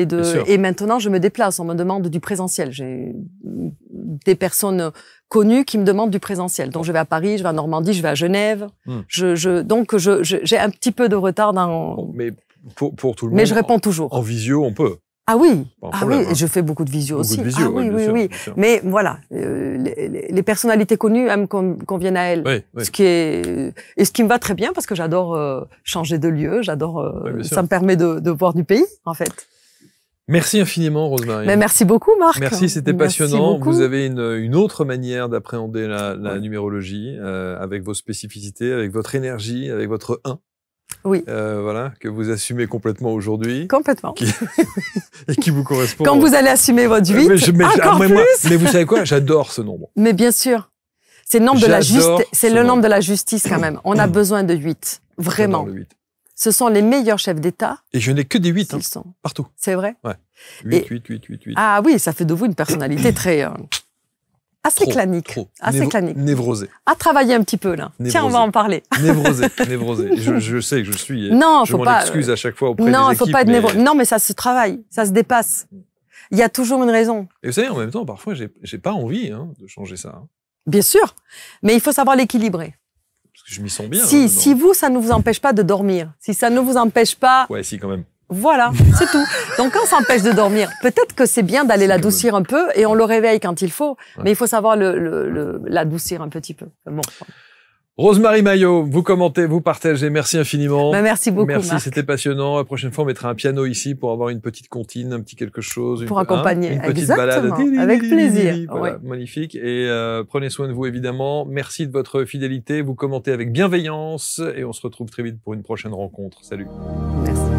et maintenant je me déplace, on me demande du présentiel. J'ai des personnes connues qui me demandent du présentiel. Donc je vais à Paris, je vais à Normandie, je vais à Genève. Donc j'ai un petit peu de retard dans. Mais pour tout le monde. Mais je réponds toujours. En visio, on peut. Ah oui, problème, je fais beaucoup de visio aussi. De visio, oui. Mais voilà, les personnalités connues aiment qu'on vienne à elles. Oui. Ce qui me va très bien parce que j'adore changer de lieu, ça me permet de voir du pays, en fait. Merci infiniment, Rosemary. Mais merci beaucoup, Marc. Merci, c'était passionnant. Vous avez une autre manière d'appréhender la numérologie, avec vos spécificités, avec votre énergie, avec votre 1. Oui. Voilà, que vous assumez complètement aujourd'hui. Complètement. Et qui vous correspond. Quand vous allez assumer votre 8, encore plus. Mais vous savez quoi? J'adore ce nombre. Mais bien sûr. C'est le nombre de la justice. C'est le nombre de la justice quand même. On a besoin de 8. Vraiment. Le 8. Ce sont les meilleurs chefs d'État. Et je n'ai que des 8, partout. C'est vrai? Ouais. 8. Ah oui, ça fait de vous une personnalité très... assez clanique. Assez clanique. Névrosé. À travailler un petit peu, là. Névrosé. Tiens, on va en parler. Névrosé. Je sais que je suis. Non, je m'en excuse à chaque fois auprès des équipes. Non, il faut pas être névrosé. Non, mais ça se travaille. Ça se dépasse. Il y a toujours une raison. Et vous savez, en même temps, parfois, j'ai pas envie de changer ça. Bien sûr. Mais il faut savoir l'équilibrer. Parce que je m'y sens bien. Si vous, ça ne vous empêche pas de dormir. Si ça ne vous empêche pas... Ouais, si, quand même. Voilà, c'est tout. Donc, quand on s'empêche de dormir, peut-être que c'est bien d'aller l'adoucir un peu et on le réveille quand il faut, mais il faut savoir l'adoucir un petit peu. Bon. Rosemary Maillot, vous commentez, vous partagez. Merci infiniment. Merci beaucoup, Merci, Marc. c'était passionnant. La prochaine fois, on mettra un piano ici pour avoir une petite comptine, un petit quelque chose. Pour accompagner. Une petite Exactement. balade. Avec plaisir. Voilà, Oui. magnifique. Et prenez soin de vous, évidemment. Merci de votre fidélité. Vous commentez avec bienveillance. Et on se retrouve très vite pour une prochaine rencontre. Salut. Merci.